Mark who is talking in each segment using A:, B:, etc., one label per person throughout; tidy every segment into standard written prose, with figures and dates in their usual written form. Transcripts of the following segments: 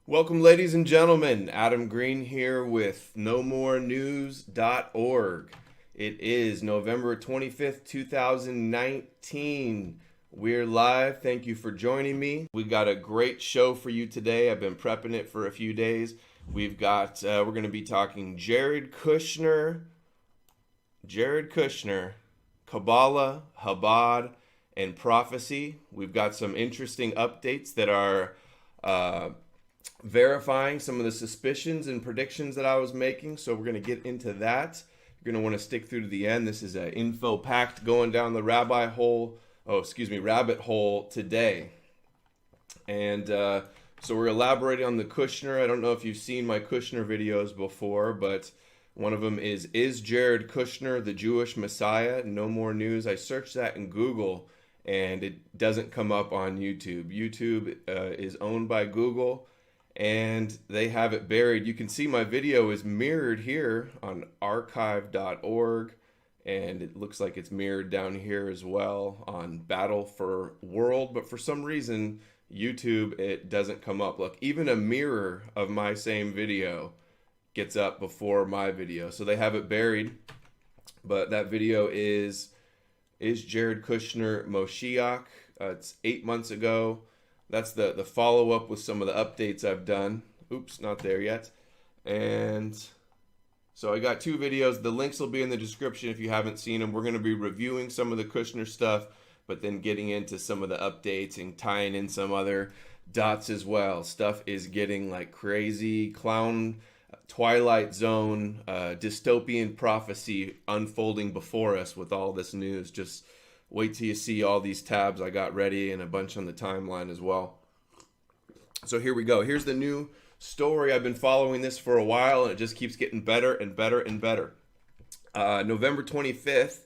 A: Welcome, ladies and gentlemen. Adam Green here with nomorenews.org. It is November 25th, 2019. We're live. Thank you for joining me. We got a great show for you today. I've been prepping it for a few days. We're going to be talking Jared Kushner, Kabbalah, Chabad, and prophecy. We've got some interesting updates that are verifying some of the suspicions and predictions that I was making. So we're going to get into that. You're going to want to stick through to the end. This is an info packed going down the rabbit hole today. And so we're elaborating on the Kushner. I don't know if you've seen my Kushner videos before, but one of them is Jared Kushner the Jewish Messiah? No more news. I searched that in Google and it doesn't come up on YouTube. YouTube is owned by Google, and they have it buried. You can see my video is mirrored here on archive.org, and it looks like it's mirrored down here as well on Battle for World, but for some reason, YouTube, it doesn't come up. Look, even a mirror of my same video gets up before my video, so they have it buried. But that video is Jared Kushner Moshiach? It's 8 months ago. That's the follow-up with some of the updates I've done. Oops, not there yet. And so I got two videos. The links will be in the description if you haven't seen them. We're going to be reviewing some of the Kushner stuff, but then getting into some of the updates and tying in some other dots as well. Stuff is getting like crazy. Clown, Twilight Zone, dystopian prophecy unfolding before us with all this news. Just wait till you see all these tabs I got ready and a bunch on the timeline as well. So here we go. Here's the new story. I've been following this for a while, and it just keeps getting better and better and better. November 25th,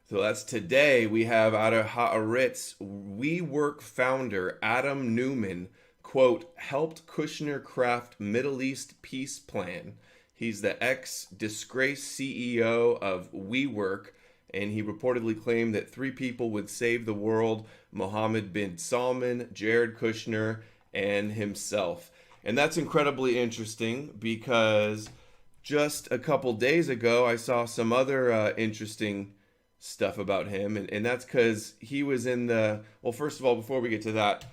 A: so that's today, we have out of Haaretz, WeWork founder Adam Neumann, quote, helped Kushner craft Middle East peace plan. He's the ex-disgraced CEO of WeWork, and he reportedly claimed that 3 people would save the world: Mohammed bin Salman, Jared Kushner, and himself. And that's incredibly interesting because just a couple days ago, I saw some other interesting stuff about him. And that's because he was in the... Well, first of all, before we get to that,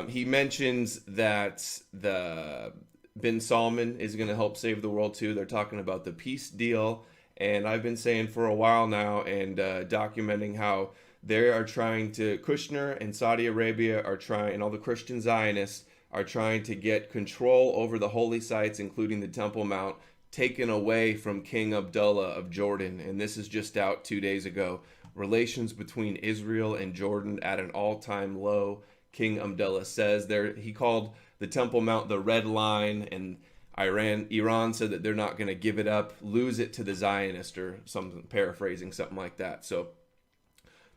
A: he mentions that the bin Salman is going to help save the world too. They're talking about the peace deal. And I've been saying for a while now and documenting how they are trying to, Kushner and Saudi Arabia are trying, and all the Christian Zionists are trying to get control over the holy sites, including the Temple Mount, taken away from King Abdullah of Jordan. And this is just out 2 days ago. Relations between Israel and Jordan at an all-time low. King Abdullah says he called the Temple Mount the red line, and Iran said that they're not going to give it up, lose it to the Zionists, or something, paraphrasing something like that. So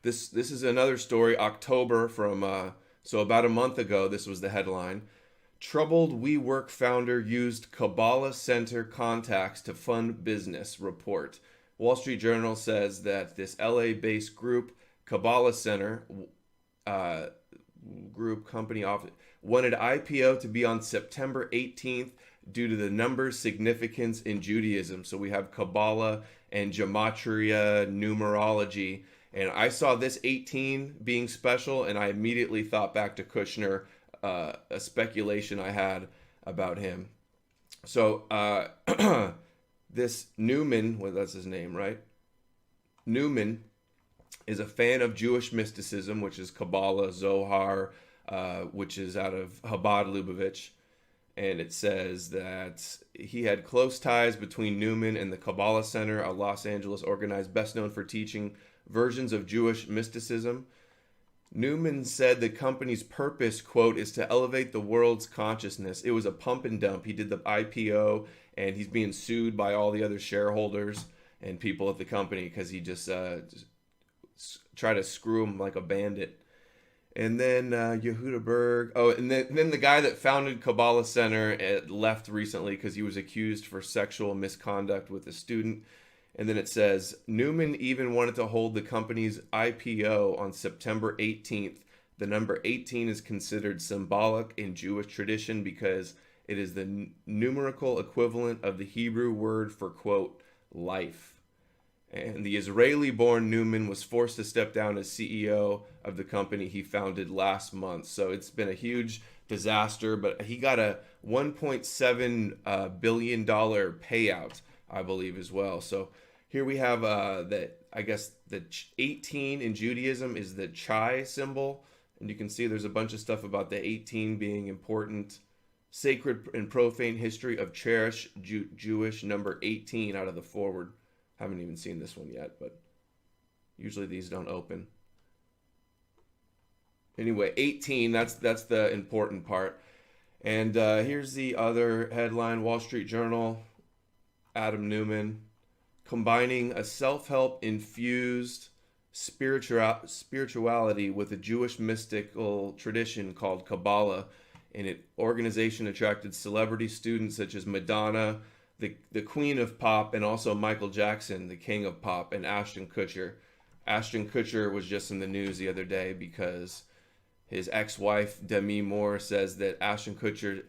A: this is another story, October from, so about a month ago, this was the headline. Troubled WeWork founder used Kabbalah Center contacts to fund business, report. Wall Street Journal says that this LA-based group, Kabbalah Center, group company office, wanted IPO to be on September 18th due to the numbers significance in Judaism. So we have Kabbalah and Gematria, numerology. And I saw this 18 being special, and I immediately thought back to Kushner, a speculation I had about him. So this Neumann, well, that's his name, right? Neumann is a fan of Jewish mysticism, which is Kabbalah, Zohar, which is out of Chabad Lubavitch. And it says that he had close ties between Neumann and the Kabbalah Center, a Los Angeles organized best known for teaching versions of Jewish mysticism. Neumann said the company's purpose, quote, is to elevate the world's consciousness. It was a pump and dump. He did the IPO, and he's being sued by all the other shareholders and people at the company because he just tried to screw him like a bandit. And then Yehuda Berg. Oh, and then the guy that founded Kabbalah Center left recently because he was accused for sexual misconduct with a student. And then it says, Neumann even wanted to hold the company's IPO on September 18th. The number 18 is considered symbolic in Jewish tradition because It is the numerical equivalent of the Hebrew word for, quote, life. And the Israeli-born Newman was forced to step down as CEO of the company he founded last month. So it's been a huge disaster, but he got a $1.7 billion payout, I believe, as well. So here we have I guess the 18 in Judaism is the chai symbol. And you can see there's a bunch of stuff about the 18 being important. Sacred and profane history of cherished Jewish number 18 out of the forward. Haven't even seen this one yet, but usually these don't open. Anyway, 18, that's the important part. And here's the other headline, Wall Street Journal, Adam Newman, combining a self-help infused spirituality with a Jewish mystical tradition called Kabbalah. And an organization attracted celebrity students such as Madonna, the queen of pop, and also Michael Jackson, the king of pop, and Ashton Kutcher. Ashton Kutcher was just in the news the other day because his ex-wife, Demi Moore, says that Ashton Kutcher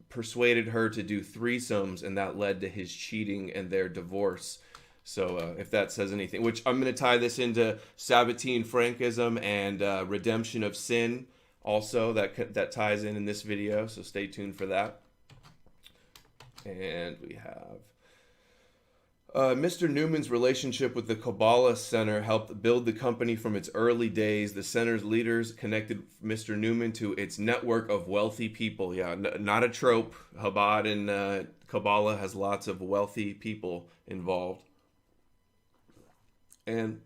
A: persuaded her to do threesomes, and that led to his cheating and their divorce. So if that says anything, which I'm going to tie this into Sabbatine Frankism and redemption of sin also, that ties in this video, so stay tuned for that. And we have Mr. Newman's relationship with the Kabbalah Center helped build the company from its early days. The center's leaders connected Mr. Newman to its network of wealthy people. Yeah, not a trope. Chabad and Kabbalah has lots of wealthy people involved. And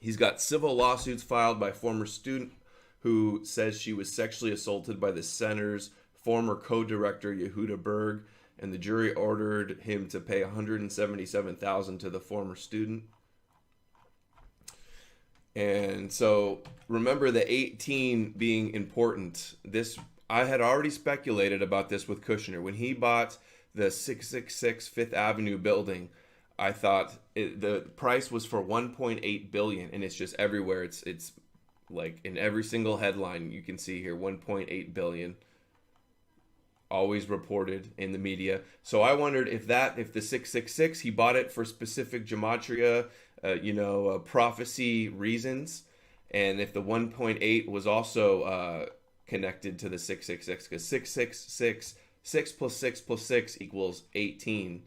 A: he's got civil lawsuits filed by former student who says she was sexually assaulted by the center's former co-director, Yehuda Berg. And the jury ordered him to pay $177,000 to the former student. And so remember the 18 being important. I had already speculated about this with Kushner. When he bought the 666 Fifth Avenue building, I thought the price was for $1.8 billion, and it's just everywhere. It's like in every single headline you can see here, $1.8 billion. Always reported in the media. So I wondered if the 666, he bought it for specific gematria, prophecy reasons, and if the 1.8 was also connected to the 666, because 666, 6 plus 6 plus 6 equals 18.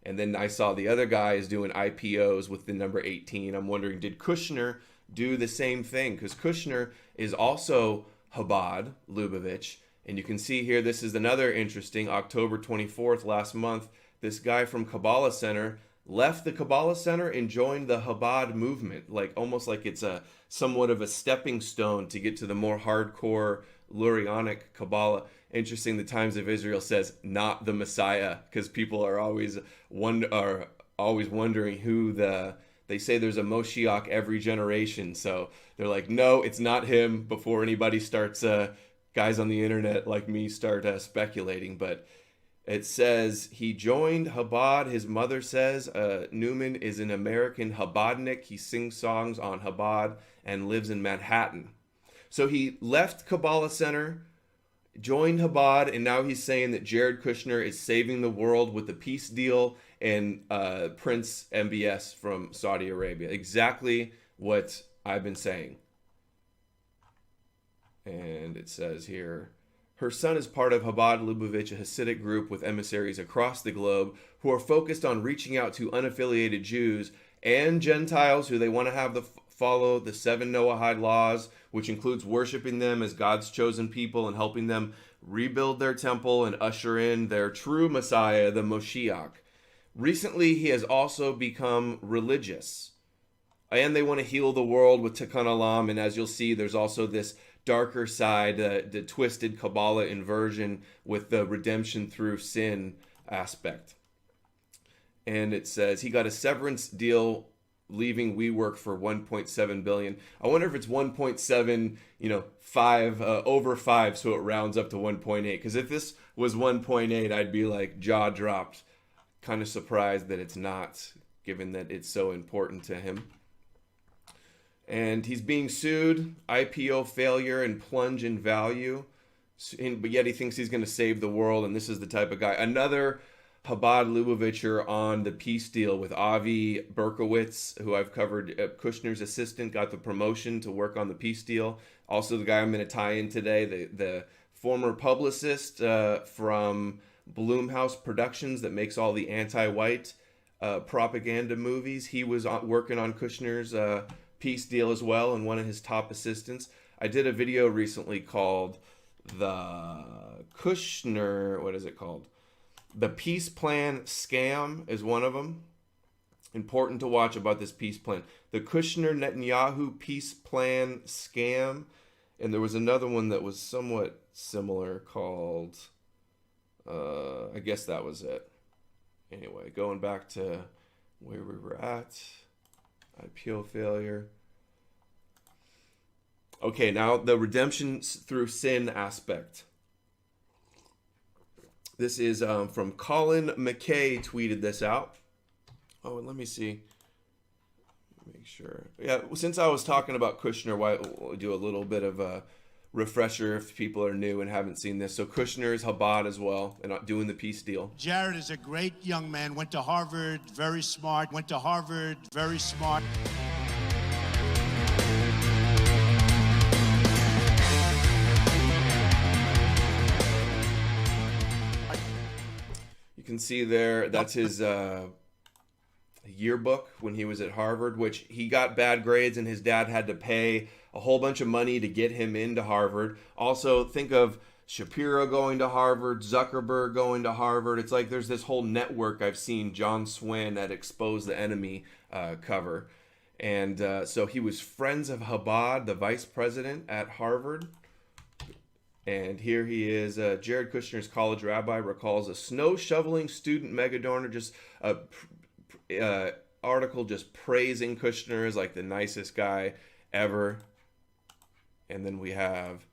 A: And then I saw the other guy is doing IPOs with the number 18. I'm wondering, did Kushner do the same thing? Because Kushner is also Chabad, Lubavitch. And you can see here, this is another interesting, October 24th, last month, this guy from Kabbalah Center left the Kabbalah Center and joined the Chabad movement, almost like it's somewhat of a stepping stone to get to the more hardcore Lurianic Kabbalah. Interesting, the Times of Israel says, not the Messiah, because people are always wondering who they say there's a Moshiach every generation. So they're like, no, it's not him, before anybody starts... guys on the internet like me start speculating. But it says he joined Chabad. His mother says Newman is an American Chabadnik. He sings songs on Chabad and lives in Manhattan. So he left Kabbalah Center, joined Chabad, and now he's saying that Jared Kushner is saving the world with the peace deal and Prince MBS from Saudi Arabia. Exactly what I've been saying. And it says here, her son is part of Chabad Lubavitch, a Hasidic group with emissaries across the globe who are focused on reaching out to unaffiliated Jews and Gentiles who they want to have follow the 7 Noahide laws, which includes worshiping them as God's chosen people and helping them rebuild their temple and usher in their true Messiah, the Moshiach. Recently, he has also become religious. And they want to heal the world with Tikkun Olam. And as you'll see, there's also this darker side, the twisted Kabbalah inversion with the redemption through sin aspect. And it says he got a severance deal leaving WeWork for $1.7 billion. I wonder if it's 1.7, 5 over 5, so it rounds up to 1.8. Because if this was 1.8, I'd be like jaw dropped. Kind of surprised that it's not, given that it's so important to him. And he's being sued, IPO failure and plunge in value. but yet he thinks he's going to save the world, and this is the type of guy. Another Chabad Lubavitcher on the peace deal with Avi Berkowitz, who I've covered. Kushner's assistant got the promotion to work on the peace deal. Also, the guy I'm going to tie in today, the former publicist from Blumhouse Productions that makes all the anti-white propaganda movies. He was working on Kushner's peace deal as well, and one of his top assistants. I did a video recently called the Kushner, what is it called? The Peace Plan Scam is one of them. Important to watch about this peace plan. The Kushner-Netanyahu Peace Plan Scam. And there was another one that was somewhat similar called, I guess that was it. Anyway, going back to where we were at. IPO failure. Okay, now the redemption through sin aspect. This is from Colin McKay, tweeted this out. Oh, and let me see. Make sure. Yeah, since I was talking about Kushner, we'll do a little bit of a refresher if people are new and haven't seen this. So Kushner is Chabad as well, and doing the peace deal.
B: Jared is a great young man. Went to Harvard, very smart. Went to Harvard, very smart.
A: You can see there, that's his yearbook when he was at Harvard, which he got bad grades and his dad had to pay a whole bunch of money to get him into Harvard. Also, think of Shapiro going to Harvard, Zuckerberg going to Harvard. It's like there's this whole network. I've seen John Swin at Expose the Enemy cover. And so he was Friends of Chabad, the vice president at Harvard. And here he is. Jared Kushner's college rabbi recalls a snow shoveling student mega donor. Just article just praising Kushner as like the nicest guy ever. And then we have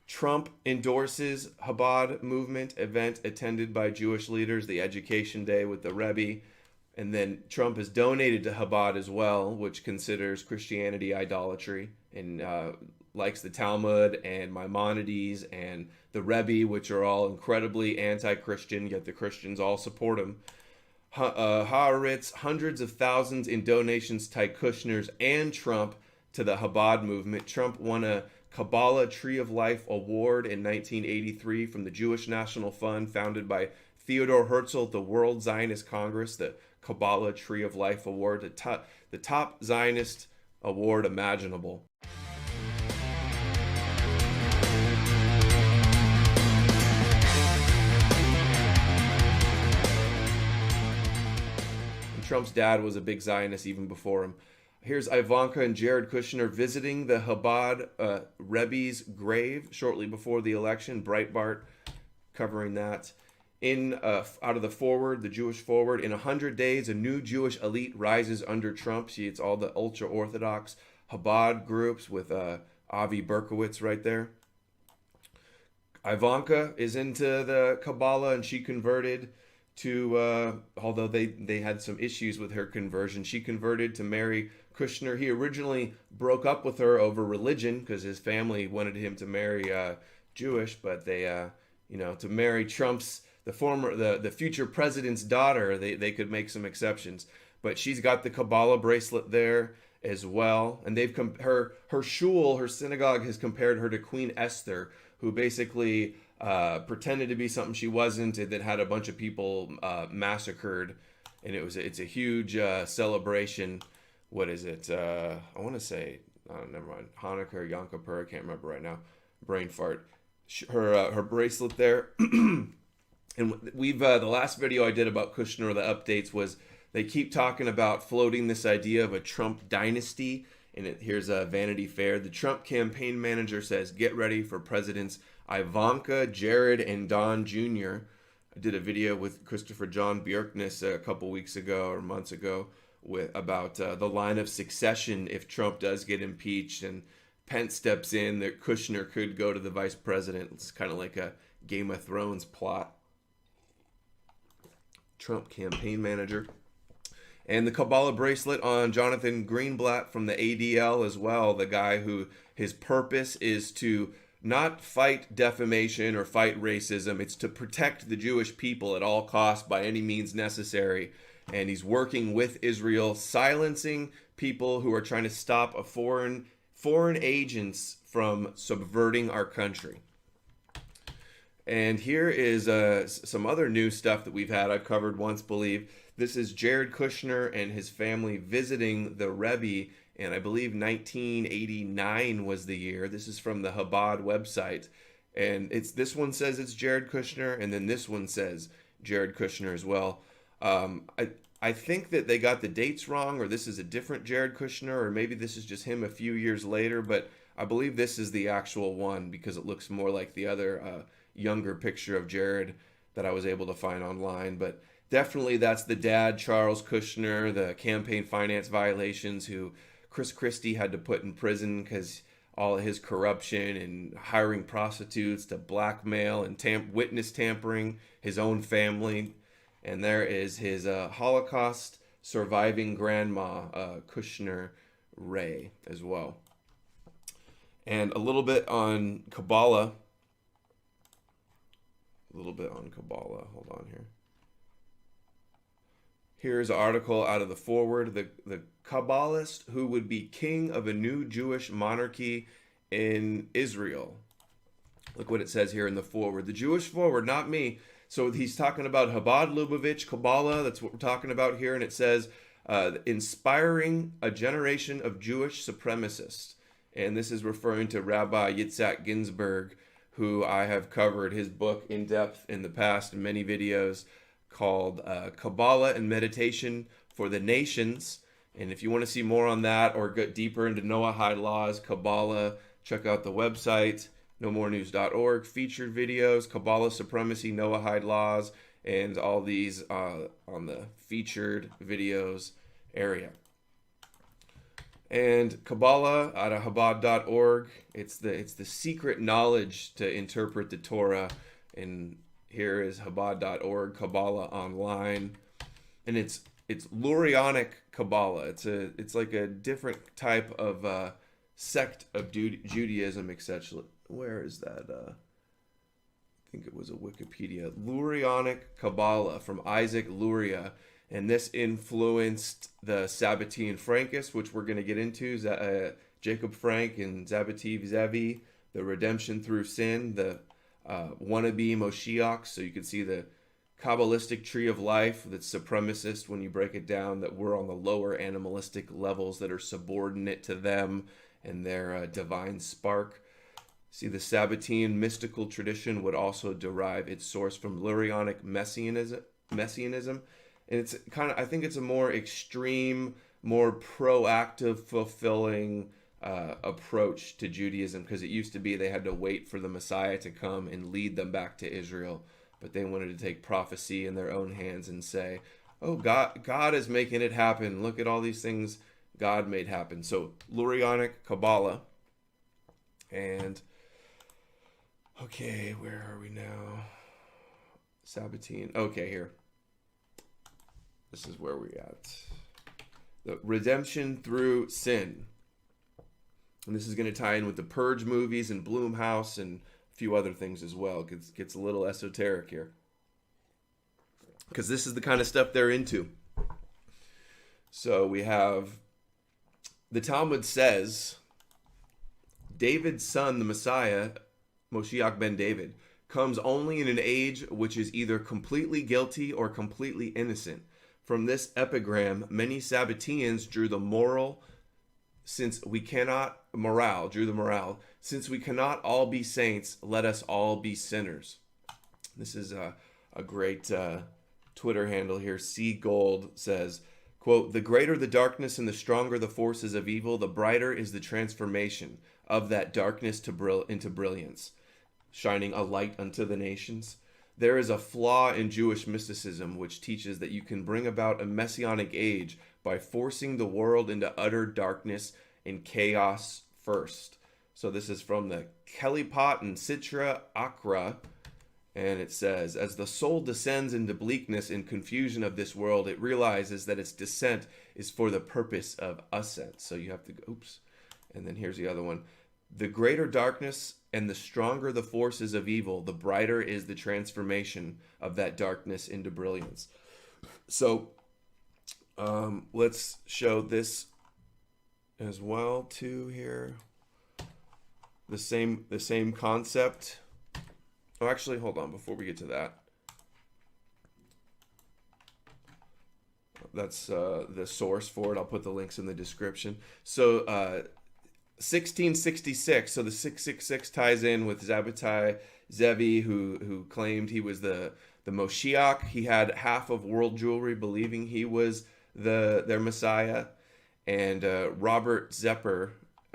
A: Trump endorses Chabad movement event attended by Jewish leaders, the Education Day with the Rebbe. And then Trump has donated to Chabad as well, which considers Christianity idolatry and likes the Talmud and Maimonides and the Rebbe, which are all incredibly anti-Christian, yet the Christians all support him. Haaretz, hundreds of thousands in donations tie Kushner's and Trump to the Chabad movement. Trump won a Kabbalah Tree of Life Award in 1983 from the Jewish National Fund, founded by Theodore Herzl at the World Zionist Congress. The Kabbalah Tree of Life Award, the top Zionist award imaginable. Trump's dad was a big Zionist even before him. Here's Ivanka and Jared Kushner visiting the Chabad Rebbe's grave shortly before the election. Breitbart covering that. Out of the forward, the Jewish forward, in 100 days, a new Jewish elite rises under Trump. See, it's all the ultra-Orthodox Chabad groups with Avi Berkowitz right there. Ivanka is into the Kabbalah and she converted to, although they had some issues with her conversion, she converted to marry Kushner. He originally broke up with her over religion because his family wanted him to marry Jewish, but they, to marry the future president's daughter, they could make some exceptions. But she's got the Kabbalah bracelet there as well, and they've her shul, her synagogue, has compared her to Queen Esther, who basically pretended to be something she wasn't, that had a bunch of people massacred, and it's a huge celebration. What is it? I want to say, never mind, Hanukkah or Yom Kippur, I can't remember right now. Brain fart. Her bracelet there. And we've the last video I did about Kushner, the updates, was they keep talking about floating this idea of a Trump dynasty. And here's a Vanity Fair. The Trump campaign manager says, get ready for presidents Ivanka, Jared, and Don Jr. I did a video with Christopher John Bjorkness a couple weeks ago or months ago about the line of succession if Trump does get impeached and Pence steps in, that Kushner could go to the vice president. It's kind of like a Game of Thrones plot. Trump campaign manager. And the Kabbalah bracelet on Jonathan Greenblatt from the ADL as well, the guy who his purpose is to not fight defamation or fight racism. It's to protect the Jewish people at all costs by any means necessary. And he's working with Israel, silencing people who are trying to stop a foreign agents from subverting our country. And here is some other new stuff that we've had. I've covered once, believe. This is Jared Kushner and his family visiting the Rebbe, and I believe 1989 was the year. This is from the Chabad website. And this one says it's Jared Kushner, and then this one says Jared Kushner as well. I think that they got the dates wrong, or this is a different Jared Kushner, or maybe this is just him a few years later, but I believe this is the actual one because it looks more like the other younger picture of Jared that I was able to find online. But definitely that's the dad, Charles Kushner, the campaign finance violations who Chris Christie had to put in prison because all of his corruption and hiring prostitutes to blackmail and witness tampering his own family. And there is his Holocaust surviving grandma, Kushner Ray, as well. And a little bit on Kabbalah. Hold on here. Here's an article out of the forward. The Kabbalist who would be king of a new Jewish monarchy in Israel. Look what it says here in the forward. The Jewish forward, not me. So he's talking about Chabad Lubavitch, Kabbalah. That's what we're talking about here. And it says, inspiring a generation of Jewish supremacists. And this is referring to Rabbi Yitzhak Ginsburg, who I have covered his book in depth in the past in many videos called Kabbalah and Meditation for the Nations. And if you want to see more on that or get deeper into Noahide laws, Kabbalah, check out the website, nomorenews.org, featured videos, Kabbalah supremacy, Noahide laws, and all these on the featured videos area. And Kabbalah out of Chabad.org. It's the secret knowledge to interpret the Torah. And here is Chabad.org, Kabbalah online. And it's Lurianic Kabbalah. It's like a different type of sect of Judaism, etc. Where is that? I think it was a Wikipedia. Lurianic Kabbalah from Isaac Luria. And this influenced the Sabbatean Frankists, which we're going to get into. Jacob Frank and Zabbativ Zevi, the redemption through sin, the wannabe Moshiach. So you can see the Kabbalistic tree of life that's supremacist when you break it down, that we're on the lower animalistic levels that are subordinate to them and their divine spark. See, the Sabbatean mystical tradition would also derive its source from Lurianic Messianism. And it's kind of, I think it's a more extreme, more proactive, fulfilling approach to Judaism, because it used to be they had to wait for the Messiah to come and lead them back to Israel. But they wanted to take prophecy in their own hands and say, oh, God is making it happen. Look at all these things God made happen. So Lurianic Kabbalah. And, okay, where are we now? Sabbatean. Okay, here. This is where we're at. The redemption through sin. And this is going to tie in with the Purge movies and Blumhouse and a few other things as well. It gets a little esoteric here, because this is the kind of stuff they're into. So we have, the Talmud says, David's son, the Messiah, Moshiach ben David, comes only in an age which is either completely guilty or completely innocent. From this epigram, many Sabbateans drew the moral, since we cannot all be saints, let us all be sinners. This is a great Twitter handle here. C Gold says, quote, the greater the darkness and the stronger the forces of evil, the brighter is the transformation of that darkness into brilliance, shining a light unto the nations. There is a flaw in Jewish mysticism which teaches that you can bring about a messianic age by forcing the world into utter darkness and chaos first. So this is from the Kelipot and Sitra Akra, and it says, as the soul descends into bleakness and confusion of this world, it realizes that its descent is for the purpose of ascent. So you have to go, oops. And then here's the other one. The greater darkness and the stronger the forces of evil, the brighter is the transformation of that darkness into brilliance. So let's show this as well too here. The same concept. Oh, actually, hold on before we get to that. That's the source for it. I'll put the links in the description. So 1666. So the 666 ties in with Zabbatai Zevi, who claimed he was the Moshiach. He had half of world jewelry, believing he was their Messiah. And Robert Zepper,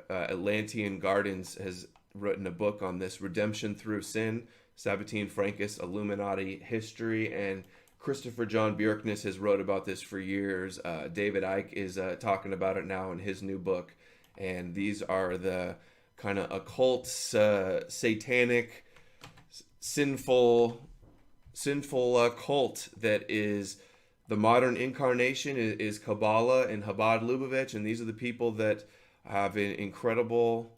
A: Atlantean Gardens, has written a book on this, Redemption Through Sin, Sabbatine Francus, Illuminati History, and Christopher John Bjerknes has wrote about this for years. David Icke is talking about it now in his new book. And these are the kind of occult, satanic, sinful cult that is the modern incarnation is Kabbalah and Chabad Lubavitch. And these are the people that have an incredible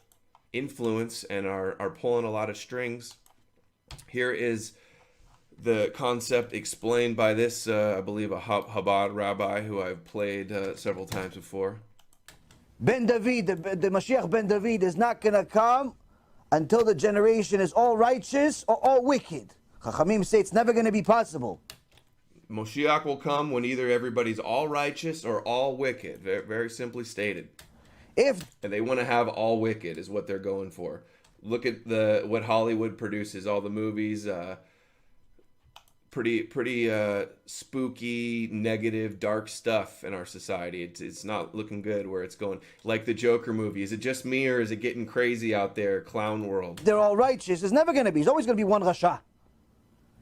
A: influence and are pulling a lot of strings. Here is the concept explained by this, I believe, a Chabad rabbi who I've played several times before.
C: Ben David, the Mashiach Ben David is not going to come until the generation is all righteous or all wicked. Chachamim say it's never going to be possible.
A: Moshiach will come when either everybody's all righteous or all wicked. Very, very simply stated. And they want to have all wicked is what they're going for. Look at what Hollywood produces, all the movies, pretty spooky, negative, dark stuff in our society. It's not looking good where it's going. Like the Joker movie. Is it just me or is it getting crazy out there, clown world?
C: They're all righteous. There's never going to be. There's always going to be one Rasha.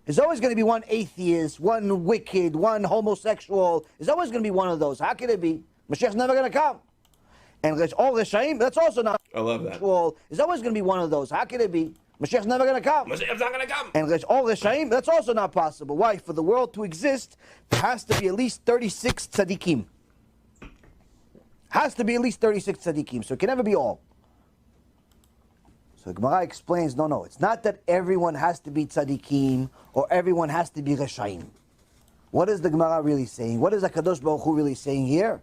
C: There's always going to be one atheist, one wicked, one homosexual. There's always going to be one of those. How can it be? Mashiach's never going to come. And all Rishaim, that's also not.
A: I love that.
C: There's always going to be one of those. How can it be? Mashiach's never going to come.
A: Mashiach's not going to come.
C: And all Rishaim, that's also not possible. Why? For the world to exist, there has to be at least 36 tzaddikim. Has to be at least 36 tzaddikim. So it can never be all. So the Gemara explains, no, it's not that everyone has to be tzaddikim or everyone has to be Rishaim. What is the Gemara really saying? What is HaKadosh Baruch Hu really saying here?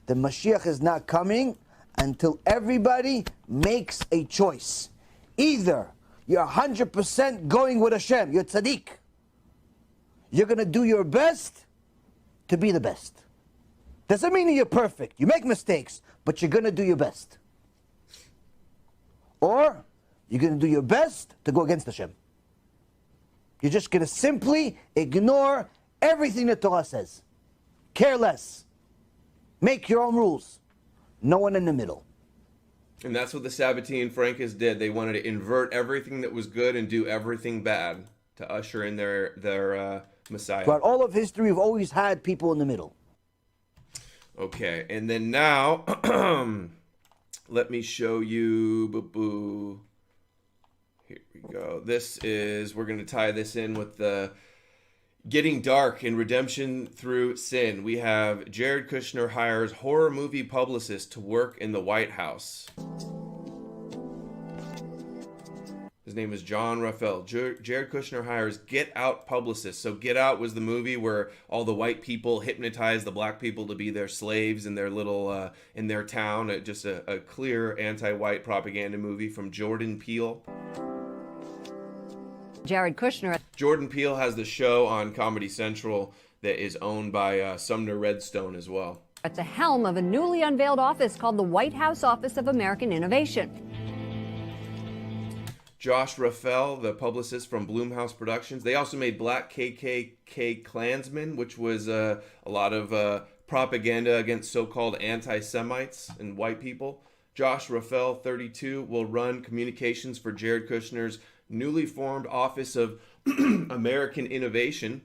C: The Mashiach is not coming until everybody makes a choice. Either you're 100% going with Hashem, you're tzaddik. You're going to do your best to be the best. Doesn't mean you're perfect. You make mistakes, but you're going to do your best. Or you're going to do your best to go against Hashem. You're just going to simply ignore everything the Torah says. Care less. Make your own rules. No one in the middle.
A: And that's what the Sabbatine Francus did. They wanted to invert everything that was good and do everything bad to usher in their Messiah.
C: Throughout all of history, we've always had people in the middle.
A: Okay, and then now, let me show you. Here we go. We're going to tie this in with the Getting Dark in Redemption Through Sin. We have Jared Kushner hires horror movie publicist to work in the White House. His name is John Raphael. Jared Kushner hires Get Out publicist. So Get Out was the movie where all the white people hypnotized the black people to be their slaves in their little, in their town. Just a clear anti-white propaganda movie from Jordan Peele.
D: Jared Kushner.
A: Jordan Peele has the show on Comedy Central that is owned by Sumner Redstone as well.
D: At the helm of a newly unveiled office called the White House Office of American Innovation.
A: Josh Raphael, the publicist from Blumhouse Productions. They also made Black KKK Klansmen, which was a lot of propaganda against so-called anti-Semites and white people. Josh Raphael, 32, will run communications for Jared Kushner's newly formed Office of American Innovation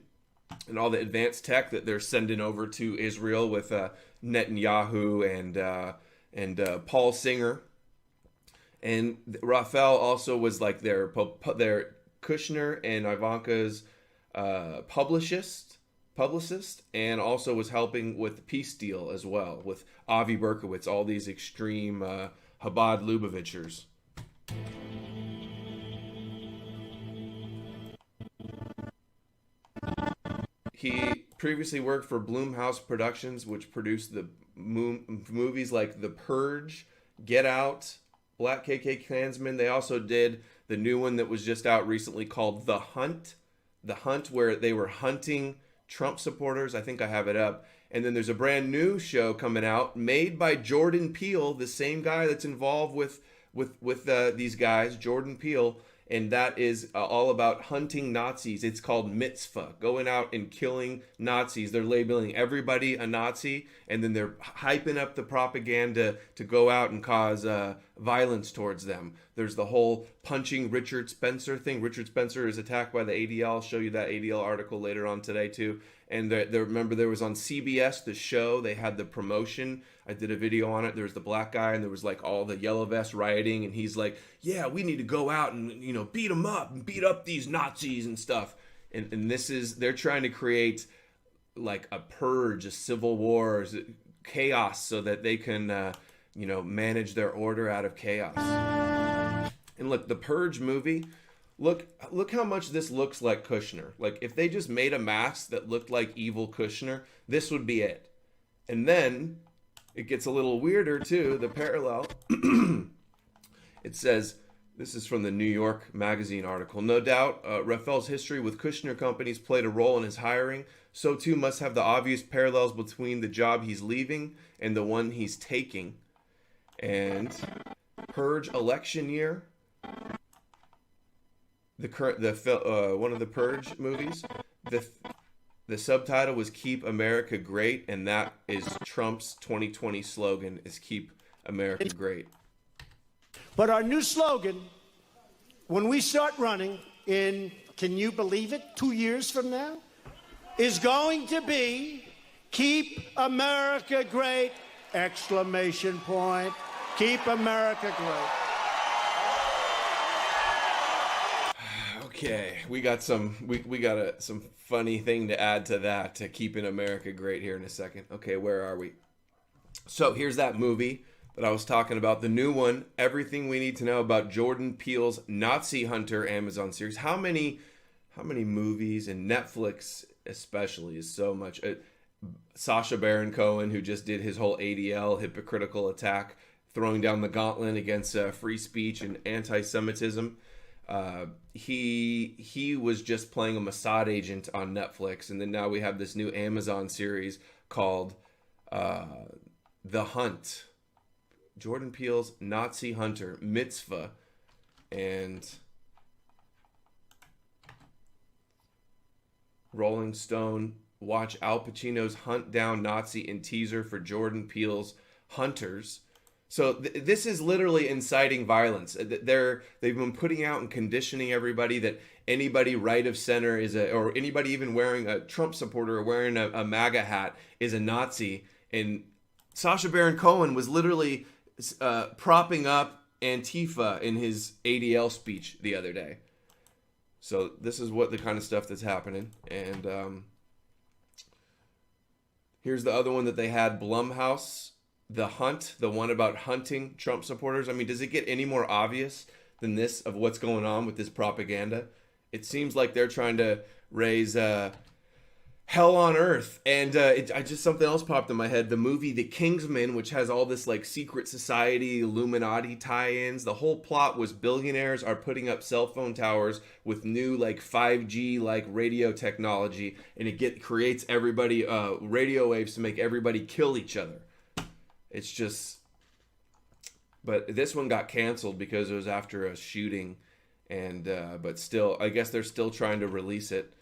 A: and all the advanced tech that they're sending over to Israel with Netanyahu and Paul Singer. And Raphael also was like their Kushner and Ivanka's publicist, and also was helping with the peace deal as well with Avi Berkowitz, all these extreme Chabad Lubavitchers. He previously worked for Blumhouse Productions, which produced the movies like The Purge, Get Out, Black KK Klansman. They also did the new one that was just out recently called The Hunt. The Hunt, where they were hunting Trump supporters. I think I have it up. And then there's a brand new show coming out made by Jordan Peele, the same guy that's involved with these guys, Jordan Peele. And that is all about hunting Nazis. It's called Mitzvah, going out and killing Nazis. They're labeling everybody a Nazi, and then they're hyping up the propaganda to go out and cause violence towards them. There's the whole punching Richard Spencer thing. Richard Spencer is attacked by the ADL. I'll show you that ADL article later on today too. And remember, there was on CBS, the show, they had the promotion. I did a video on it. There was the black guy, and there was like all the yellow vests rioting, and he's like, yeah, we need to go out and, you know, beat them up and beat up these Nazis and stuff. And this is, they're trying to create like a purge, a civil war, chaos, so that they can, you know, manage their order out of chaos. And look, the Purge movie, look how much this looks like Kushner. Like, if they just made a mask that looked like evil Kushner, this would be it. And then it gets a little weirder too, the parallel. It says, this is from the New York Magazine article. No doubt, Rafael's history with Kushner companies played a role in his hiring. So too must have the obvious parallels between the job he's leaving and the one he's taking. And Purge election year. One of the Purge movies, the subtitle was "Keep America Great," and that is Trump's 2020 slogan: is "Keep America Great."
B: But our new slogan, when we start running in, can you believe it, 2 years from now, is going to be "Keep America Great!" Exclamation point. Keep America great.
A: Okay, we got some funny thing to add to that, to keeping America great, here in a second. Okay, where are we? So here's that movie that I was talking about, the new one, Everything We Need to Know About Jordan Peele's Nazi Hunter Amazon series. How many movies, and Netflix especially is so much. Sacha Baron Cohen, who just did his whole ADL hypocritical attack, throwing down the gauntlet against free speech and anti-Semitism. He was just playing a Mossad agent on Netflix, and then now we have this new Amazon series called The Hunt, Jordan Peele's Nazi Hunter, Mitzvah. And Rolling Stone, watch Al Pacino's hunt down Nazi in teaser for Jordan Peele's Hunters. So this is literally inciting violence. They've been putting out and conditioning everybody that anybody right of center or anybody even wearing a Trump supporter or wearing a MAGA hat is a Nazi. And Sacha Baron Cohen was literally propping up Antifa in his ADL speech the other day. So this is what the kind of stuff that's happening. And here's the other one that they had, Blumhouse. The Hunt, the one about hunting Trump supporters. I mean, does it get any more obvious than this of what's going on with this propaganda? It seems like they're trying to raise hell on earth. And something else popped in my head. The movie The Kingsman, which has all this like secret society, Illuminati tie-ins. The whole plot was billionaires are putting up cell phone towers with new like 5G like radio technology, and it creates everybody radio waves to make everybody kill each other. It's just, but this one got canceled because it was after a shooting, and but still, I guess they're still trying to release it.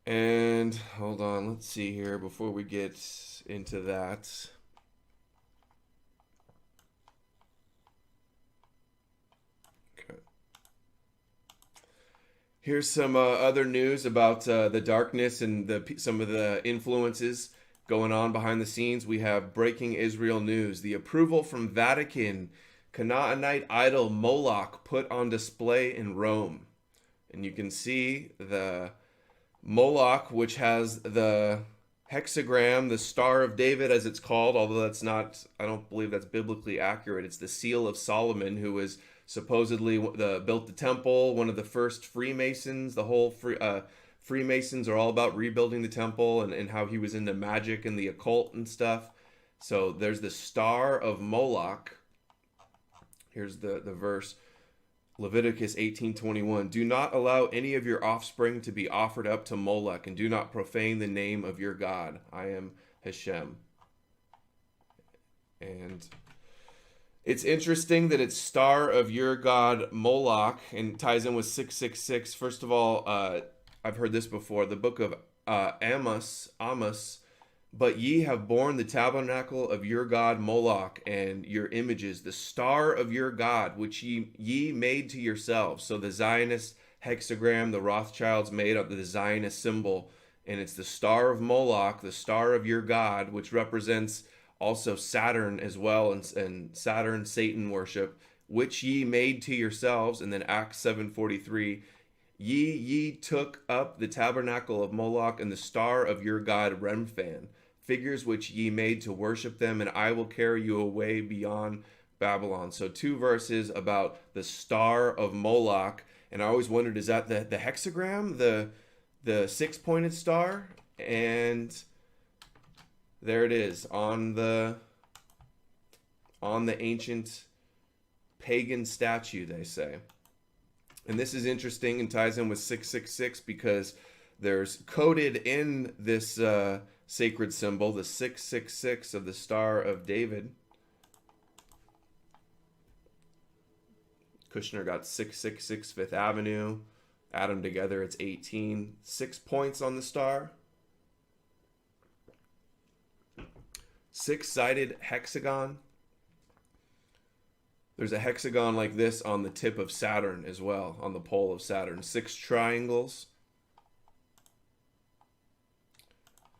A: And hold on, let's see here before we get into that. Okay. Here's some other news about the darkness and some of the influences going on behind the scenes. We have breaking Israel news. The approval from Vatican, Canaanite idol Moloch put on display in Rome. And you can see the Moloch, which has the hexagram, the Star of David as it's called, although that's not, I don't believe that's biblically accurate. It's the seal of Solomon, who was supposedly built the temple, one of the first Freemasons, the whole Freemasons are all about rebuilding the temple, and how he was into magic and the occult and stuff. So there's the star of Moloch. Here's the verse. Leviticus 18:21. Do not allow any of your offspring to be offered up to Moloch, and do not profane the name of your God. I am Hashem. And it's interesting that it's star of your God Moloch, and ties in with 666. First of all, I've heard this before. The book of Amos. But ye have borne the tabernacle of your God Moloch, and your images, the star of your God, which ye made to yourselves. So the Zionist hexagram, the Rothschilds made up the Zionist symbol, and it's the star of Moloch, the star of your God, which represents also Saturn as well, and Saturn, Satan worship, which ye made to yourselves. And then Acts 7:43, ye took up the tabernacle of Moloch and the star of your God Remphan, figures which ye made to worship them, and I will carry you away beyond Babylon. So 2 verses about the star of Moloch, and I always wondered, is that the hexagram, the 6-pointed star? And there it is on the ancient pagan statue, they say. And this is interesting and ties in with 666 because there's coded in this sacred symbol, the 666 of the Star of David. Kushner got 666 Fifth Avenue. Add them together, it's 18. 6 points on the star. 6-sided hexagon. There's a hexagon like this on the tip of Saturn as well, on the pole of Saturn. 6 triangles.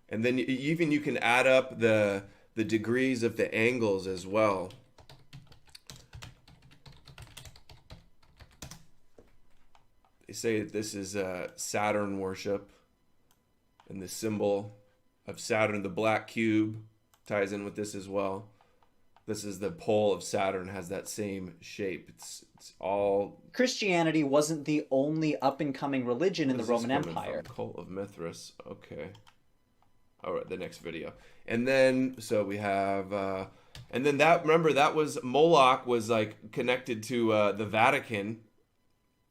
A: And then even you can add up the degrees of the angles as well. They say that this is Saturn worship. And the symbol of Saturn, the black cube, ties in with this as well. This is the pole of Saturn, has that same shape. It's all...
E: Christianity wasn't the only up-and-coming religion in the Roman Empire.
A: Cult of Mithras. Okay. All right, the next video. And then, so we have... and then that, remember, that was... Moloch was, like, connected to the Vatican.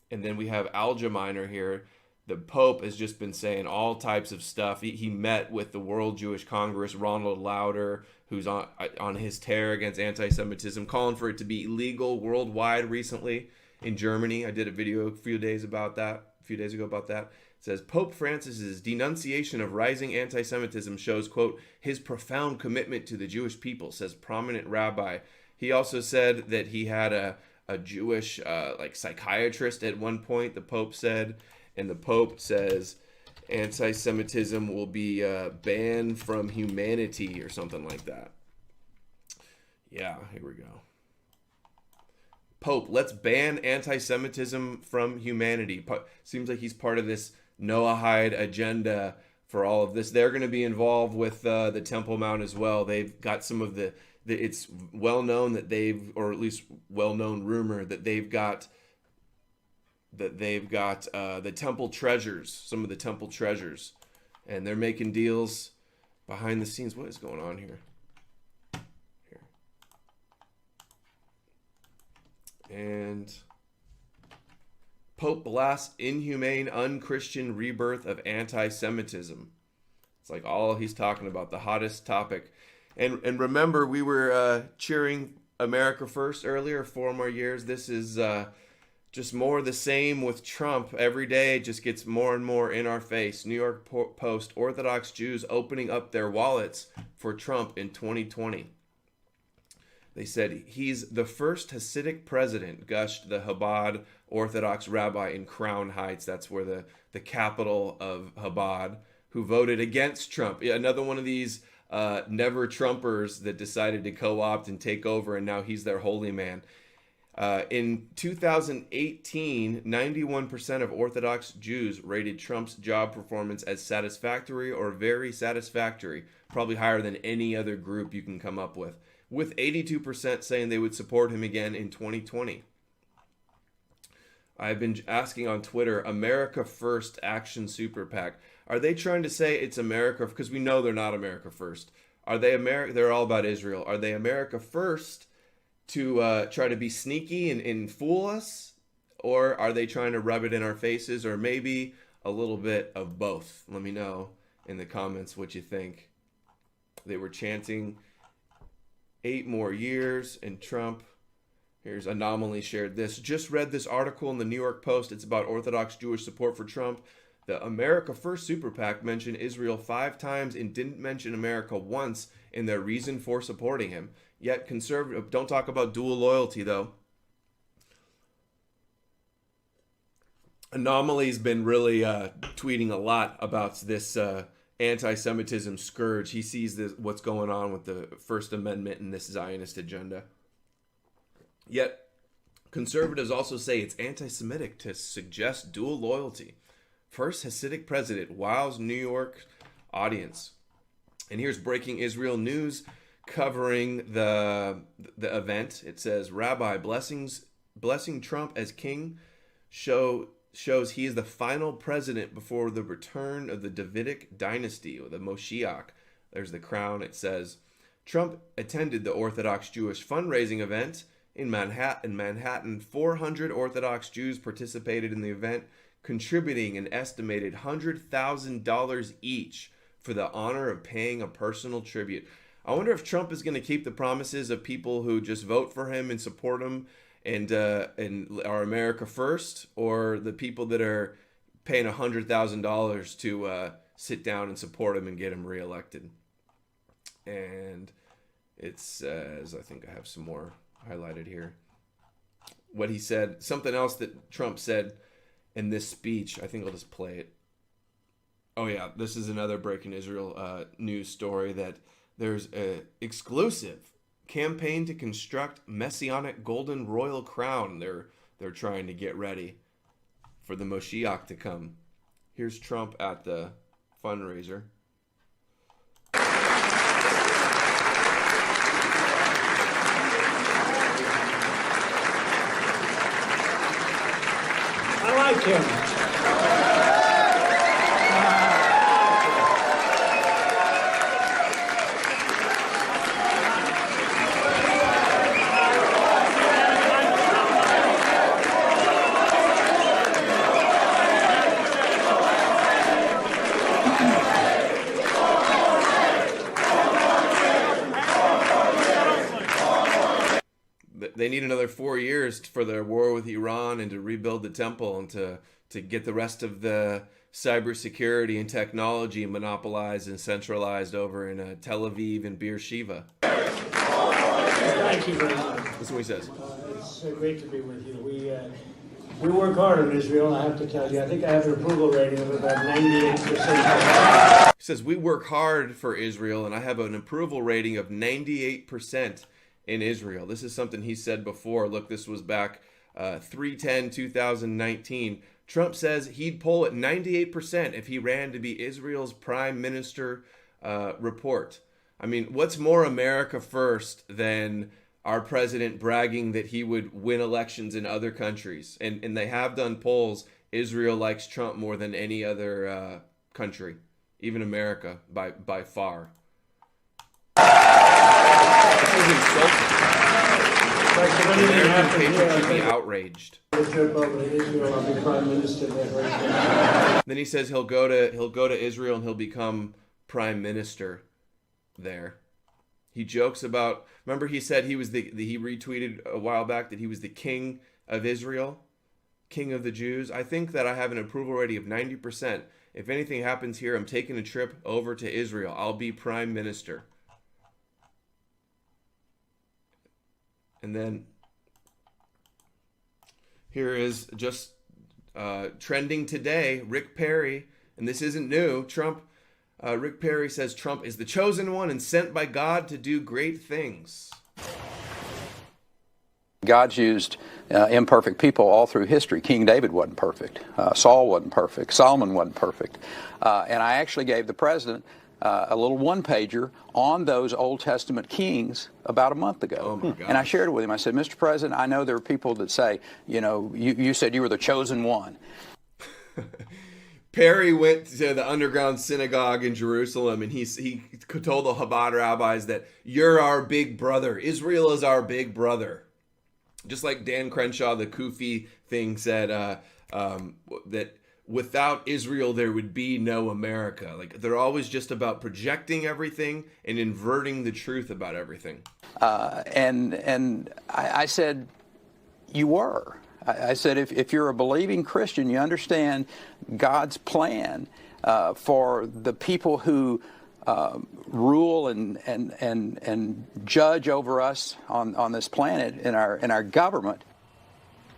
A: And then we have Alja Minor here. The Pope has just been saying all types of stuff. He met with the World Jewish Congress, Ronald Lauder, who's on his tear against anti-Semitism, calling for it to be illegal worldwide recently in Germany. I did a video a few days ago about that. It says, Pope Francis's denunciation of rising anti-Semitism shows, quote, his profound commitment to the Jewish people, says prominent rabbi. He also said that he had a Jewish like psychiatrist at one point, the Pope said. And the Pope says anti-Semitism will be banned from humanity or something like that. Yeah, here we go. Pope, let's ban anti-Semitism from humanity. Seems like he's part of this Noahide agenda for all of this. They're going to be involved with the Temple Mount as well. They've got some of it's well known that or at least well-known rumor that they've got the temple treasures, some of the temple treasures, and they're making deals behind the scenes. What is going on here? And Pope blasts inhumane, unchristian rebirth of anti-Semitism. It's like all he's talking about, the hottest topic. And remember, we were cheering America First earlier, 4 more years. This is just more the same with Trump. Every day it just gets more and more in our face. New York Post, Orthodox Jews opening up their wallets for Trump in 2020. They said, he's the first Hasidic president, gushed the Chabad Orthodox rabbi in Crown Heights. That's where the capital of Chabad, who voted against Trump. Another one of these never Trumpers that decided to co-opt and take over, and now he's their holy man. In 2018, 91% of Orthodox Jews rated Trump's job performance as satisfactory or very satisfactory, probably higher than any other group you can come up with 82% saying they would support him again in 2020. I've been asking on Twitter, America First Action Super PAC. Are they trying to say it's America? Because we know they're not America First. Are they America? They're all about Israel. Are they America First to try to be sneaky and fool us? Or are they trying to rub it in our faces? Or maybe a little bit of both? Let me know in the comments what you think. They were chanting 8 more years, and Trump, here's Anomaly shared this. Just read this article in the New York Post. It's about Orthodox Jewish support for Trump. The America First Super PAC mentioned Israel 5 times and didn't mention America once in their reason for supporting him. Yet conservative, don't talk about dual loyalty though. Anomaly's been really tweeting a lot about this anti-Semitism scourge. He sees what's going on with the First Amendment and this Zionist agenda. Yet, conservatives also say it's anti-Semitic to suggest dual loyalty. First Hasidic president wows New York audience. And here's breaking Israel news covering the event. It says, Rabbi blessing Trump as king shows he is the final president before the return of the Davidic dynasty, or the Moshiach. There's the crown. It says, Trump attended the Orthodox Jewish fundraising event in Manhattan. 400 Orthodox Jews participated in the event, contributing an estimated $100,000 each for the honor of paying a personal tribute. I wonder if Trump is going to keep the promises of people who just vote for him and support him and are America First, or the people that are paying $100,000 to sit down and support him and get him reelected. And it says, I think I have some more highlighted here. What he said, something else that Trump said in this speech. I think I'll just play it. Oh yeah, this is another breaking Israel news story that there's a exclusive campaign to construct messianic golden royal crown. They're trying to get ready for the Moshiach to come. Here's Trump at the fundraiser.
B: I like him.
A: They need another 4 years for their war with Iran and to rebuild the temple and to get the rest of the cybersecurity and technology monopolized and centralized over in Tel Aviv and Beersheba.
B: Thank you very much.
A: That's what he says.
B: It's great to be with you. We work hard on Israel, I have to tell you. I think I have an approval rating of about 98%.
A: He says, we work hard for Israel, and I have an approval rating of 98% in Israel. This is something he said before. Look, this was back 3/10/2019. Trump says he'd poll at 98% if he ran to be Israel's prime minister report. I mean, what's more America First than our president bragging that he would win elections in other countries? And they have done polls. Israel likes Trump more than any other country, even America by far. This is insulting. American patriots should be outraged. Then he says he'll go to Israel and he'll become prime minister there. He jokes about, remember he said he retweeted a while back that he was the king of Israel, king of the Jews. I think that I have an approval rating of 90%. If anything happens here, I'm taking a trip over to Israel. I'll be prime minister. And then here is just trending today, Rick Perry, and this isn't new. Rick Perry says Trump is the chosen one and sent by God to do great things.
F: God's used imperfect people all through history. King David wasn't perfect. Saul wasn't perfect. Solomon wasn't perfect. And I actually gave the president a little one-pager on those Old Testament kings about a month ago.
A: Oh my gosh.
F: And I shared it with him. I said, Mr. President, I know there are people that say, you know, you said you were the chosen one.
A: Perry went to the underground synagogue in Jerusalem, and he told the Chabad rabbis that you're our big brother. Israel is our big brother. Just like Dan Crenshaw, the Kufi thing, said that without Israel, there would be no America. Like, they're always just about projecting everything and inverting the truth about everything.
F: And I said, you were. I said, if you're a believing Christian, you understand God's plan for the people who rule and judge over us on this planet in our government.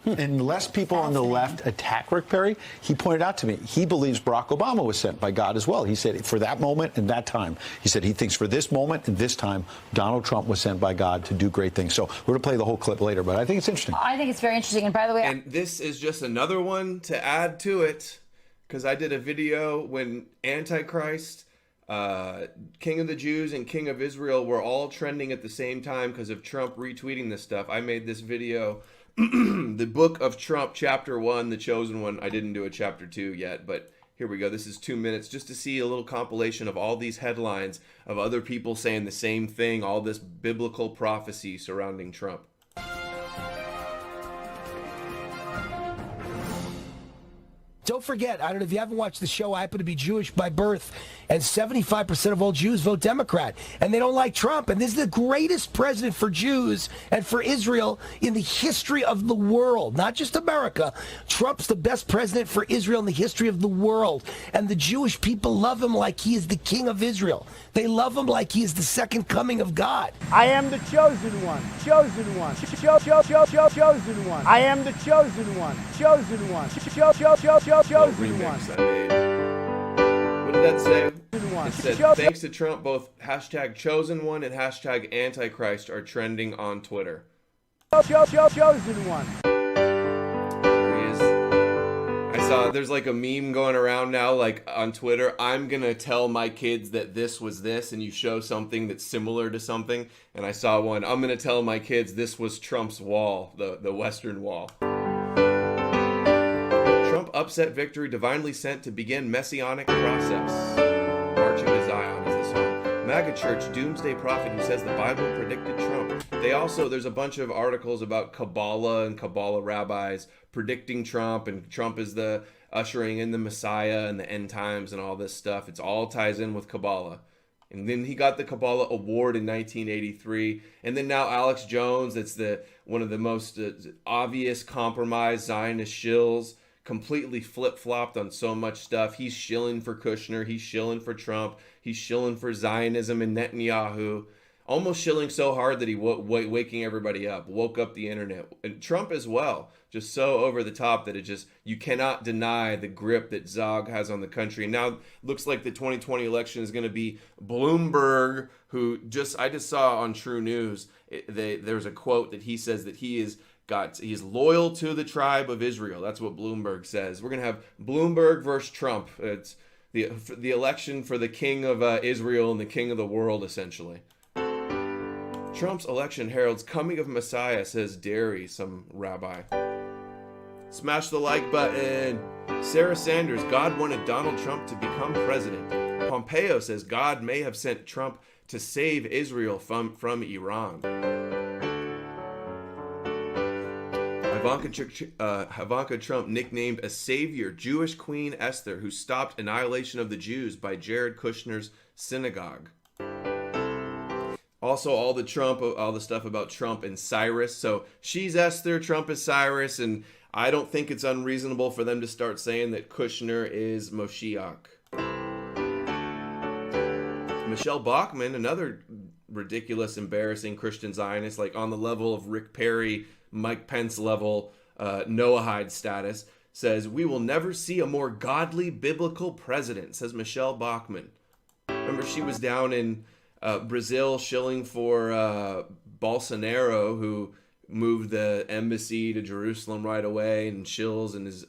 G: And less people on the left attack Rick Perry. He pointed out to me, he believes Barack Obama was sent by God as well. He said for that moment and that time. He said he thinks for this moment and this time, Donald Trump was sent by God to do great things. So we're going to play the whole clip later, but I think it's interesting.
H: I think it's very interesting. And by the way,
A: and this is just another one to add to it, because I did a video when Antichrist, King of the Jews and King of Israel were all trending at the same time because of Trump retweeting this stuff. I made this video. The Book of Trump, Chapter 1, The Chosen One. I didn't do a Chapter 2 yet, but here we go. This is 2 minutes just to see a little compilation of all these headlines of other people saying the same thing, all this biblical prophecy surrounding Trump.
I: Don't forget, I don't know if you haven't watched the show, I happen to be Jewish by birth, and 75% of all Jews vote Democrat, and they don't like Trump. And this is the greatest president for Jews and for Israel in the history of the world, not just America. Trump's the best president for Israel in the history of the world, and the Jewish people love him like he is the king of Israel. They love him like he is the second coming of God.
B: I am the chosen one. Chosen one. Chosen one. I am the chosen one. Chosen one. Chosen one.
A: What did that say? It said, thanks to Trump, both hashtag chosen one and hashtag Antichrist are trending on Twitter.
B: Chosen one.
A: I saw there's like a meme going around now, like on Twitter, I'm gonna tell my kids that this was this, and you show something that's similar to something. And I saw one, I'm gonna tell my kids this was Trump's wall, the Western Wall. Trump upset victory, divinely sent to begin messianic process. Marching to Zion is the song. MAGA Church, doomsday prophet who says the Bible predicted Trump. There's a bunch of articles about Kabbalah and Kabbalah rabbis predicting Trump, and Trump is the ushering in the Messiah and the end times and all this stuff. It all ties in with Kabbalah. And then he got the Kabbalah Award in 1983. And then now Alex Jones, that's one of the most obvious compromised Zionist shills, completely flip-flopped on so much stuff. He's shilling for Kushner. He's shilling for Trump. He's shilling for Zionism and Netanyahu. Almost shilling so hard that he waking everybody up, woke up the internet. And Trump as well, just so over the top that you cannot deny the grip that Zog has on the country. And now looks like the 2020 election is going to be Bloomberg, who I just saw on True News, there's a quote that he says that he's loyal to the tribe of Israel. That's what Bloomberg says. We're going to have Bloomberg versus Trump. It's the election for the king of Israel and the king of the world, essentially. Trump's election heralds coming of Messiah, says Derry, some rabbi. Smash the like button. Sarah Sanders, God wanted Donald Trump to become president. Pompeo says God may have sent Trump to save Israel from Iran. Ivanka Trump nicknamed a savior Jewish Queen Esther, who stopped annihilation of the Jews by Jared Kushner's synagogue. Also, all the stuff about Trump and Cyrus. So she's Esther, Trump is Cyrus, and I don't think it's unreasonable for them to start saying that Kushner is Moshiach. Michelle Bachmann, another ridiculous, embarrassing Christian Zionist, like on the level of Rick Perry, Mike Pence level, Noahide status, says, we will never see a more godly biblical president, says Michelle Bachmann. Remember, she was down in Brazil shilling for Bolsonaro, who moved the embassy to Jerusalem right away, and Shills and his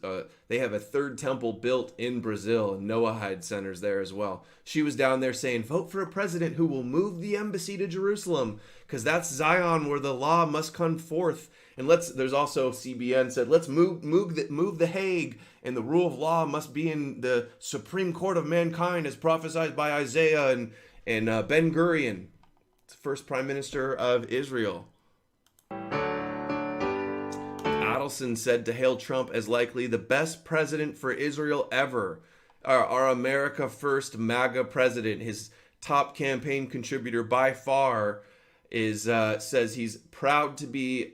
A: they have a third temple built in Brazil, and Noahide centers there as well. She was down there saying, vote for a president who will move the embassy to Jerusalem, because that's Zion where the law must come forth. And there's also CBN said, let's move the Hague, and the rule of law must be in the Supreme Court of mankind as prophesied by Isaiah and Ben Gurion, the first prime minister of Israel. Adelson said to hail Trump as likely the best president for Israel ever. Our America First MAGA president, his top campaign contributor by far, says he's proud to be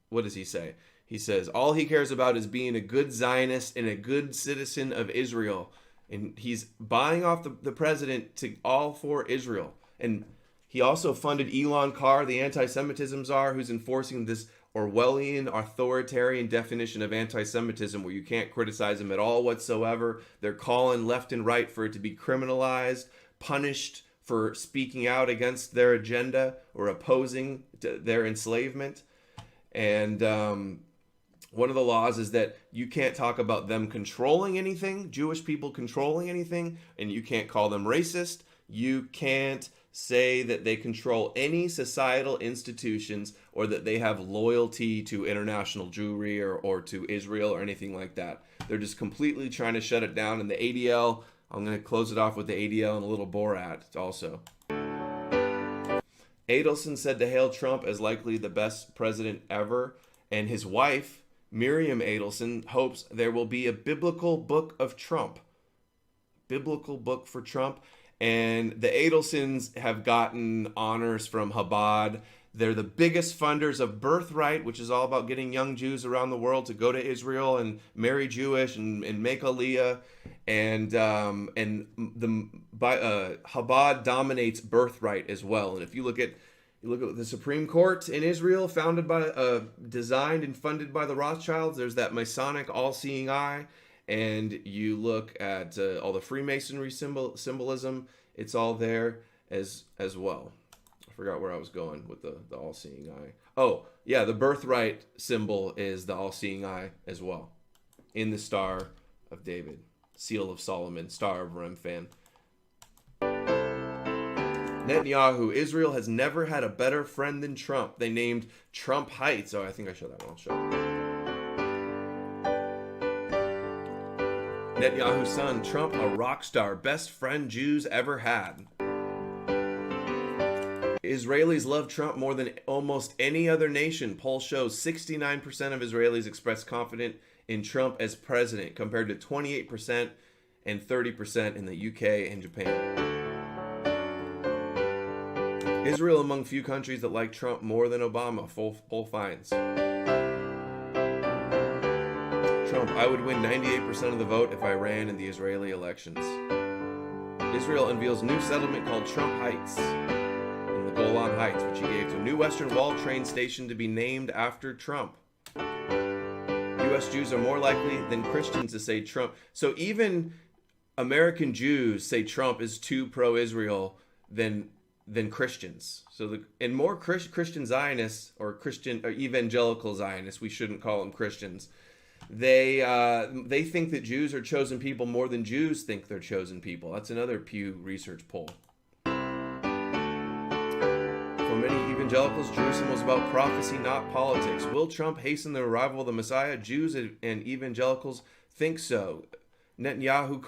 A: what does he say? He says all he cares about is being a good Zionist and a good citizen of Israel. And he's buying off the president to all for Israel. And he also funded Elon Carr, the anti-Semitism czar, who's enforcing this Orwellian authoritarian definition of anti-Semitism where you can't criticize him at all whatsoever. They're calling left and right for it to be criminalized, punished for speaking out against their agenda or opposing their enslavement. And one of the laws is that you can't talk about them controlling anything, Jewish people controlling anything, and you can't call them racist. You can't say that they control any societal institutions or that they have loyalty to international Jewry or to Israel or anything like that. They're just completely trying to shut it down. And the ADL, I'm going to close it off with the ADL and a little Borat also. Adelson said to hail Trump as likely the best president ever. And his wife, Miriam Adelson, hopes there will be a biblical book of Trump. Biblical book for Trump. And the Adelsons have gotten honors from Chabad. They're the biggest funders of Birthright, which is all about getting young Jews around the world to go to Israel and marry Jewish and make Aliyah. And Chabad dominates Birthright as well. And if you look at the Supreme Court in Israel, designed and funded by the Rothschilds, there's that Masonic all-seeing eye. And you look at all the Freemasonry symbolism, it's all there as well. I forgot where I was going with the all-seeing eye. Oh, yeah, the birthright symbol is the all-seeing eye as well. In the Star of David, Seal of Solomon, Star of Remphan. Netanyahu, Israel has never had a better friend than Trump. They named Trump Heights. Oh, I think I showed that one. I'll show it. Netanyahu's son, Trump, a rock star, best friend Jews ever had. Israelis love Trump more than almost any other nation. Poll shows 69% of Israelis express confidence in Trump as president, compared to 28% and 30% in the UK and Japan. Israel among few countries that like Trump more than Obama, poll finds. Trump, I would win 98% of the vote if I ran in the Israeli elections. Israel unveils new settlement called Trump Heights in the Golan Heights, which he gave to a new Western Wall train station to be named after Trump. U.S. Jews are more likely than Christians to say Trump. So even American Jews say Trump is too pro-Israel than Christians. And more Christian Zionists or evangelical Zionists, we shouldn't call them Christians. They think that Jews are chosen people more than Jews think they're chosen people. That's another Pew Research poll. For many evangelicals, Jerusalem was about prophecy, not politics. Will Trump hasten the arrival of the Messiah? Jews and evangelicals think so. Netanyahu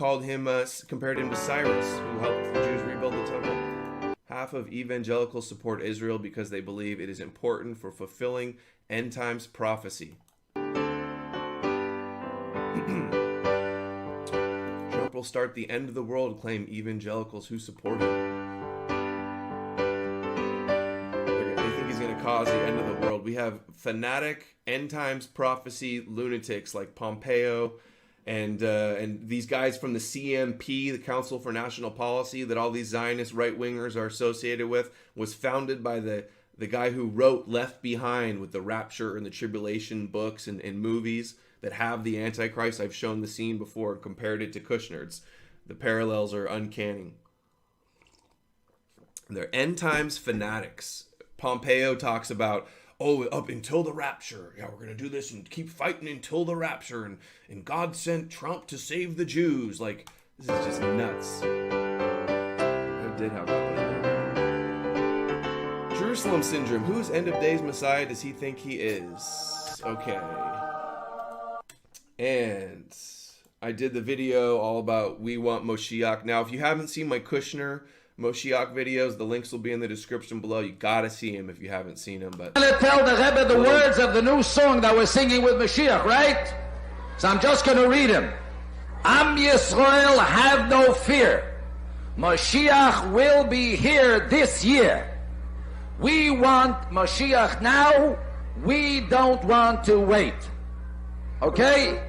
A: compared him to Cyrus, who helped the Jews rebuild the temple. Half of evangelicals support Israel because they believe it is important for fulfilling end times prophecy. Trump will start the end of the world, claim evangelicals who support him. They think he's going to cause the end of the world. We have fanatic end times prophecy lunatics like Pompeo and these guys from the CMP, the Council for National Policy, that all these Zionist right-wingers are associated with, was founded by the guy who wrote Left Behind with the Rapture and the Tribulation books and movies that have the Antichrist. I've shown the scene before and compared it to Kushner. The parallels are uncanny. They're end times fanatics. Pompeo talks about, oh, up until the rapture. Yeah, we're going to do this and keep fighting until the rapture. And God sent Trump to save the Jews. Like, this is just nuts. I did have that one in there. Jerusalem syndrome. Whose end of days Messiah does he think he is? Okay. And I did the video all about We Want Moshiach. Now, if you haven't seen my Kushner Moshiach videos, the links will be in the description below. You gotta see him if you haven't seen him. But
H: I'm gonna tell the Rebbe the words of the new song that we're singing with Mashiach, right? So I'm just gonna read him. Am Yisrael, have no fear. Mashiach will be here this year. We want Mashiach now. We don't want to wait. Okay?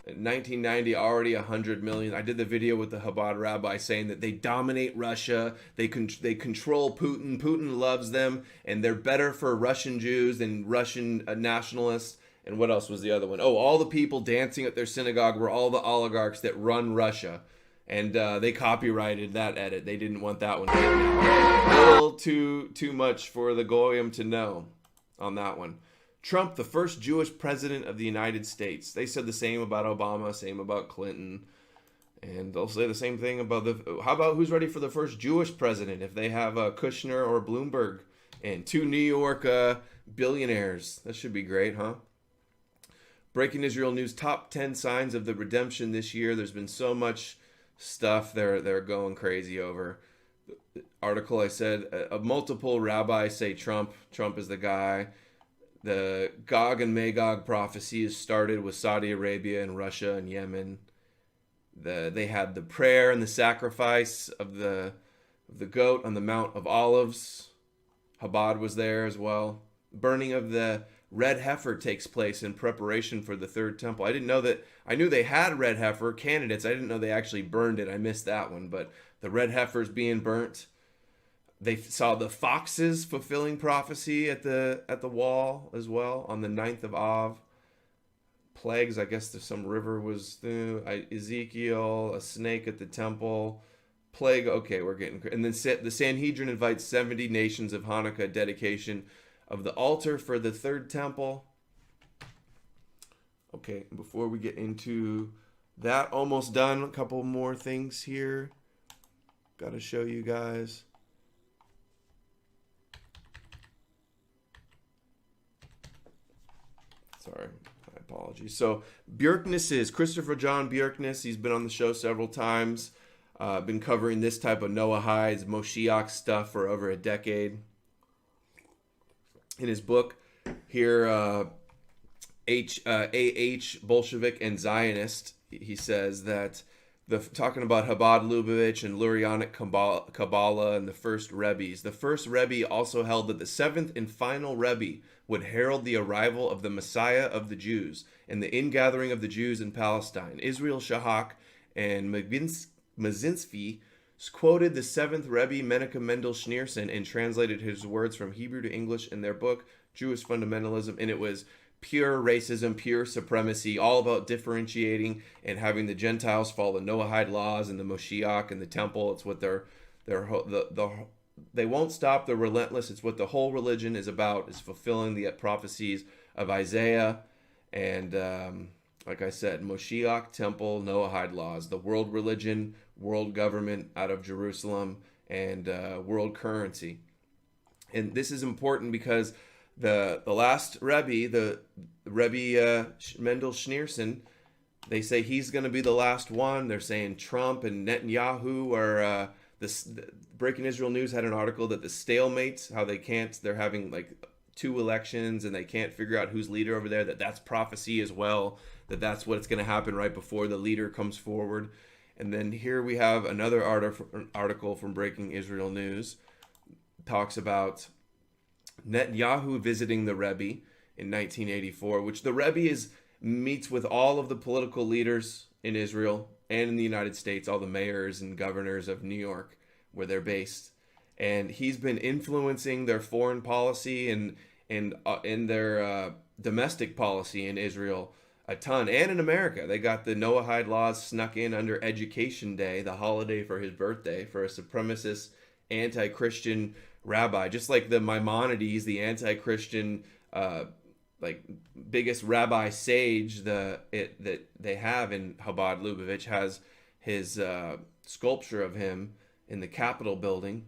A: In 1990, already 100 million. I did the video with the Chabad rabbi saying that they dominate Russia. They control Putin. Putin loves them, and they're better for Russian Jews than Russian nationalists. And what else was the other one? Oh, all the people dancing at their synagogue were all the oligarchs that run Russia. And they copyrighted that edit. They didn't want that one. A little too much for the Goyim to know on that one. Trump, the first Jewish president of the United States. They said the same about Obama, same about Clinton. And they'll say the same thing about how about who's ready for the first Jewish president if they have Kushner or Bloomberg and 2 New York billionaires. That should be great, huh? Breaking Israel news, top 10 signs of the redemption this year. There's been so much stuff they're going crazy over. The article I said, multiple rabbis say Trump is the guy. The Gog and Magog prophecy has started with Saudi Arabia and Russia and Yemen. They had the prayer and the sacrifice of the goat on the Mount of Olives. Chabad was there as well. Burning of the red heifer takes place in preparation for the third temple. I didn't know that. I knew they had red heifer candidates. I didn't know they actually burned it. I missed that one. But the red heifer's being burnt. They saw the foxes fulfilling prophecy at the wall as well on the 9th of Av. Plagues, I guess there's some river was Ezekiel, a snake at the temple. Plague, okay, we're getting... And then the Sanhedrin invites 70 nations of Hanukkah dedication of the altar for the third temple. Okay, before we get into that, almost done. A couple more things here. Got to show you guys. Sorry, my apologies. So, Bjerknes Christopher John Bjerknes. He's been on the show several times. Been covering this type of Noahides, Moshiach stuff for over a decade. In his book here, A.H. Bolshevik and Zionist, he says that talking about Chabad Lubavitch and Lurianic Kabbalah and the first Rebbes. The first Rebbe also held that the seventh and final Rebbe would herald the arrival of the Messiah of the Jews and the ingathering of the Jews in Palestine. Israel Shahak and Mazinski quoted the seventh Rebbe Menachem Mendel Schneerson and translated his words from Hebrew to English in their book, Jewish Fundamentalism, and it was pure racism, pure supremacy, all about differentiating and having the Gentiles follow the Noahide laws and the Moshiach and the temple. It's what they won't stop. They're relentless. It's what the whole religion is about, is fulfilling the prophecies of Isaiah. And like I said, Moshiach, temple, Noahide laws, the world religion, world government out of Jerusalem, and world currency. And this is important because the last Rebbe, the Rebbe Mendel Schneerson, they say he's going to be the last one. They're saying Trump and Netanyahu are... Breaking Israel News had an article that the stalemates, how they're having like 2 elections and they can't figure out who's leader over there, that's prophecy as well, that's what's going to happen right before the leader comes forward. And then here we have another article from Breaking Israel News. Talks about Netanyahu visiting the Rebbe in 1984, which the Rebbe meets with all of the political leaders in Israel and in the United States, all the mayors and governors of New York, where they're based. And he's been influencing their foreign policy and in their domestic policy in Israel a ton. And in America, they got the Noahide laws snuck in under Education Day, the holiday for his birthday, for a supremacist, anti-Christian rabbi. Just like the Maimonides, the anti-Christian, like biggest rabbi sage that they have in Chabad Lubavitch has his sculpture of him in the Capitol building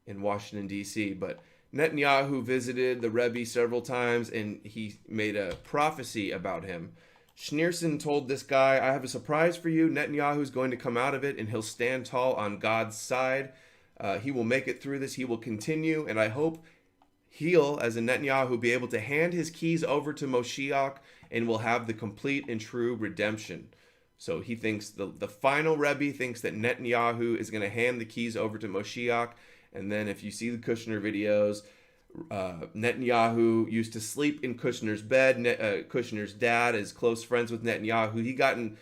A: in Washington, D.C. But Netanyahu visited the Rebbe several times, and he made a prophecy about him. Schneerson told this guy, I have a surprise for you. Netanyahu's going to come out of it, and he'll stand tall on God's side. He will make it through this. He will continue, and I hope he'll, as a Netanyahu, be able to hand his keys over to Moshiach, and will have the complete and true redemption. So he thinks, the final Rebbe thinks that Netanyahu is going to hand the keys over to Moshiach. And then if you see the Kushner videos, Netanyahu used to sleep in Kushner's bed. Kushner's dad is close friends with Netanyahu. He got in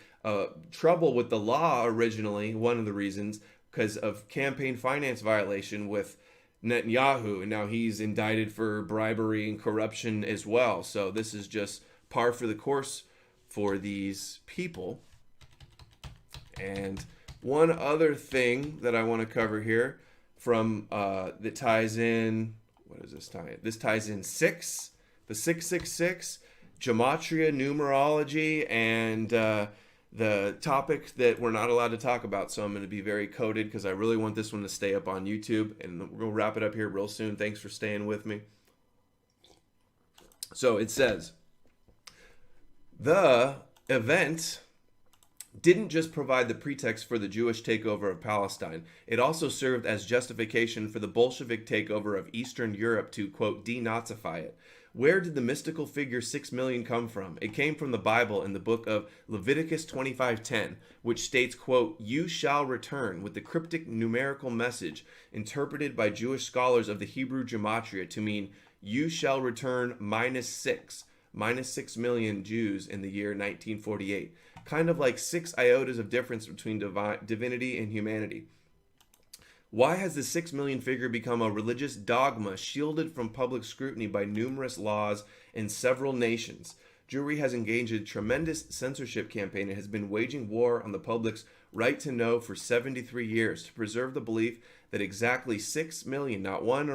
A: trouble with the law originally, one of the reasons, because of campaign finance violation with Netanyahu. And now he's indicted for bribery and corruption as well. So this is just par for the course for these people. And one other thing that I want to cover here from that ties in, what does this tie in? This ties in the 666, gematria, numerology, and the topic that we're not allowed to talk about. So I'm going to be very coded because I really want this one to stay up on YouTube. And we're going to wrap it up here real soon. Thanks for staying with me. So it says, the event didn't just provide the pretext for the Jewish takeover of Palestine. It also served as justification for the Bolshevik takeover of Eastern Europe to, quote, denazify it. Where did the mystical figure 6 million come from? It came from the Bible in the book of Leviticus 25:10, which states, quote, you shall return, with the cryptic numerical message interpreted by Jewish scholars of the Hebrew gematria to mean you shall return -6 million Jews in the year 1948. Kind of like 6 iotas of difference between divinity and humanity. Why has the 6 million figure become a religious dogma shielded from public scrutiny by numerous laws in several nations? Jewry has engaged in a tremendous censorship campaign and has been waging war on the public's right to know for 73 years to preserve the belief that exactly 6 million, not one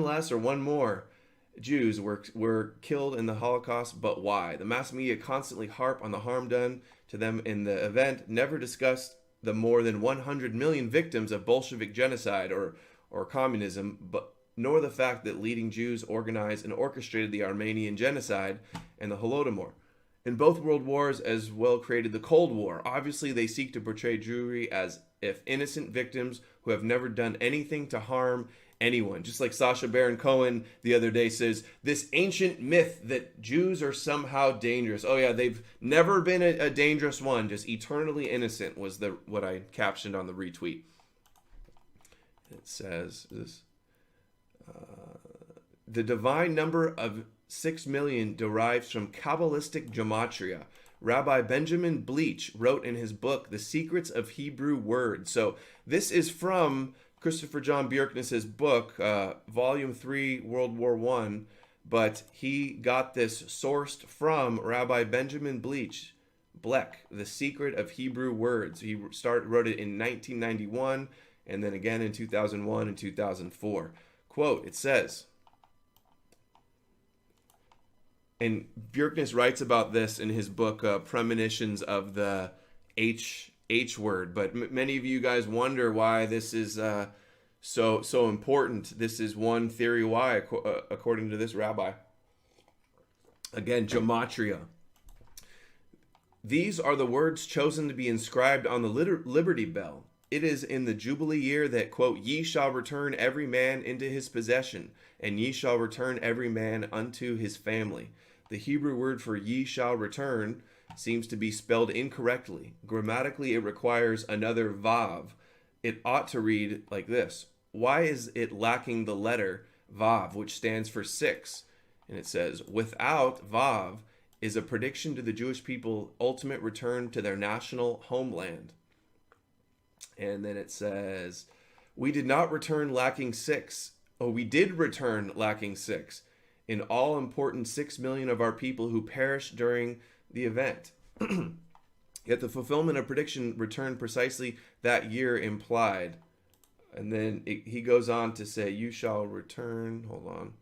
A: less or one more, Jews were killed in the Holocaust, but why? The mass media constantly harp on the harm done to them in the event, never discussed the more than 100 million victims of Bolshevik genocide or communism, but nor the fact that leading Jews organized and orchestrated the Armenian genocide and the Holodomor. In both world wars, as well created the Cold War. Obviously, they seek to portray Jewry as if innocent victims who have never done anything to harm anyone. Just like Sacha Baron Cohen the other day says, this ancient myth that Jews are somehow dangerous. Oh yeah, they've never been a dangerous one, just eternally innocent was what I captioned on the retweet. It says this, the divine number of 6 million derives from Kabbalistic gematria. Rabbi Benjamin Bleach wrote in his book, The Secrets of Hebrew Words. So this is from Christopher John Bjerknes's book, Volume 3, World War I, but he got this sourced from Rabbi Benjamin Bleach, The Secret of Hebrew Words. He wrote it in 1991, and then again in 2001 and 2004. Quote, it says, and Bjerknes writes about this in his book, Premonitions of the H word, but many of you guys wonder why this is so important. This is one theory why, according to this rabbi. Again, gematria. These are the words chosen to be inscribed on the Liberty Bell. It is in the Jubilee year that, quote, ye shall return every man into his possession, and ye shall return every man unto his family. The Hebrew word for ye shall return seems to be spelled incorrectly. Grammatically, it requires another vav. It ought to read like this. Why is it lacking the letter vav, which stands for 6? And it says, without vav is a prediction to the Jewish people ultimate return to their national homeland. And then it says, we did not return lacking 6. Oh, we did return lacking 6. in all important 6 million of our people who perished during the event. Yet the fulfillment of prediction returned precisely that year implied. And then he goes on to say, you shall return. Hold on.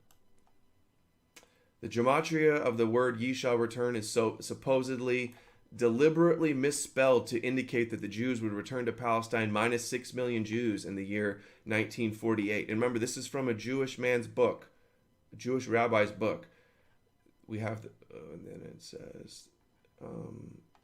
A: The gematria of the word ye shall return is so supposedly deliberately misspelled to indicate that the Jews would return to Palestine minus 6 million Jews in the year 1948. And remember, this is from a Jewish man's book, a Jewish rabbi's book. We have, and then it says,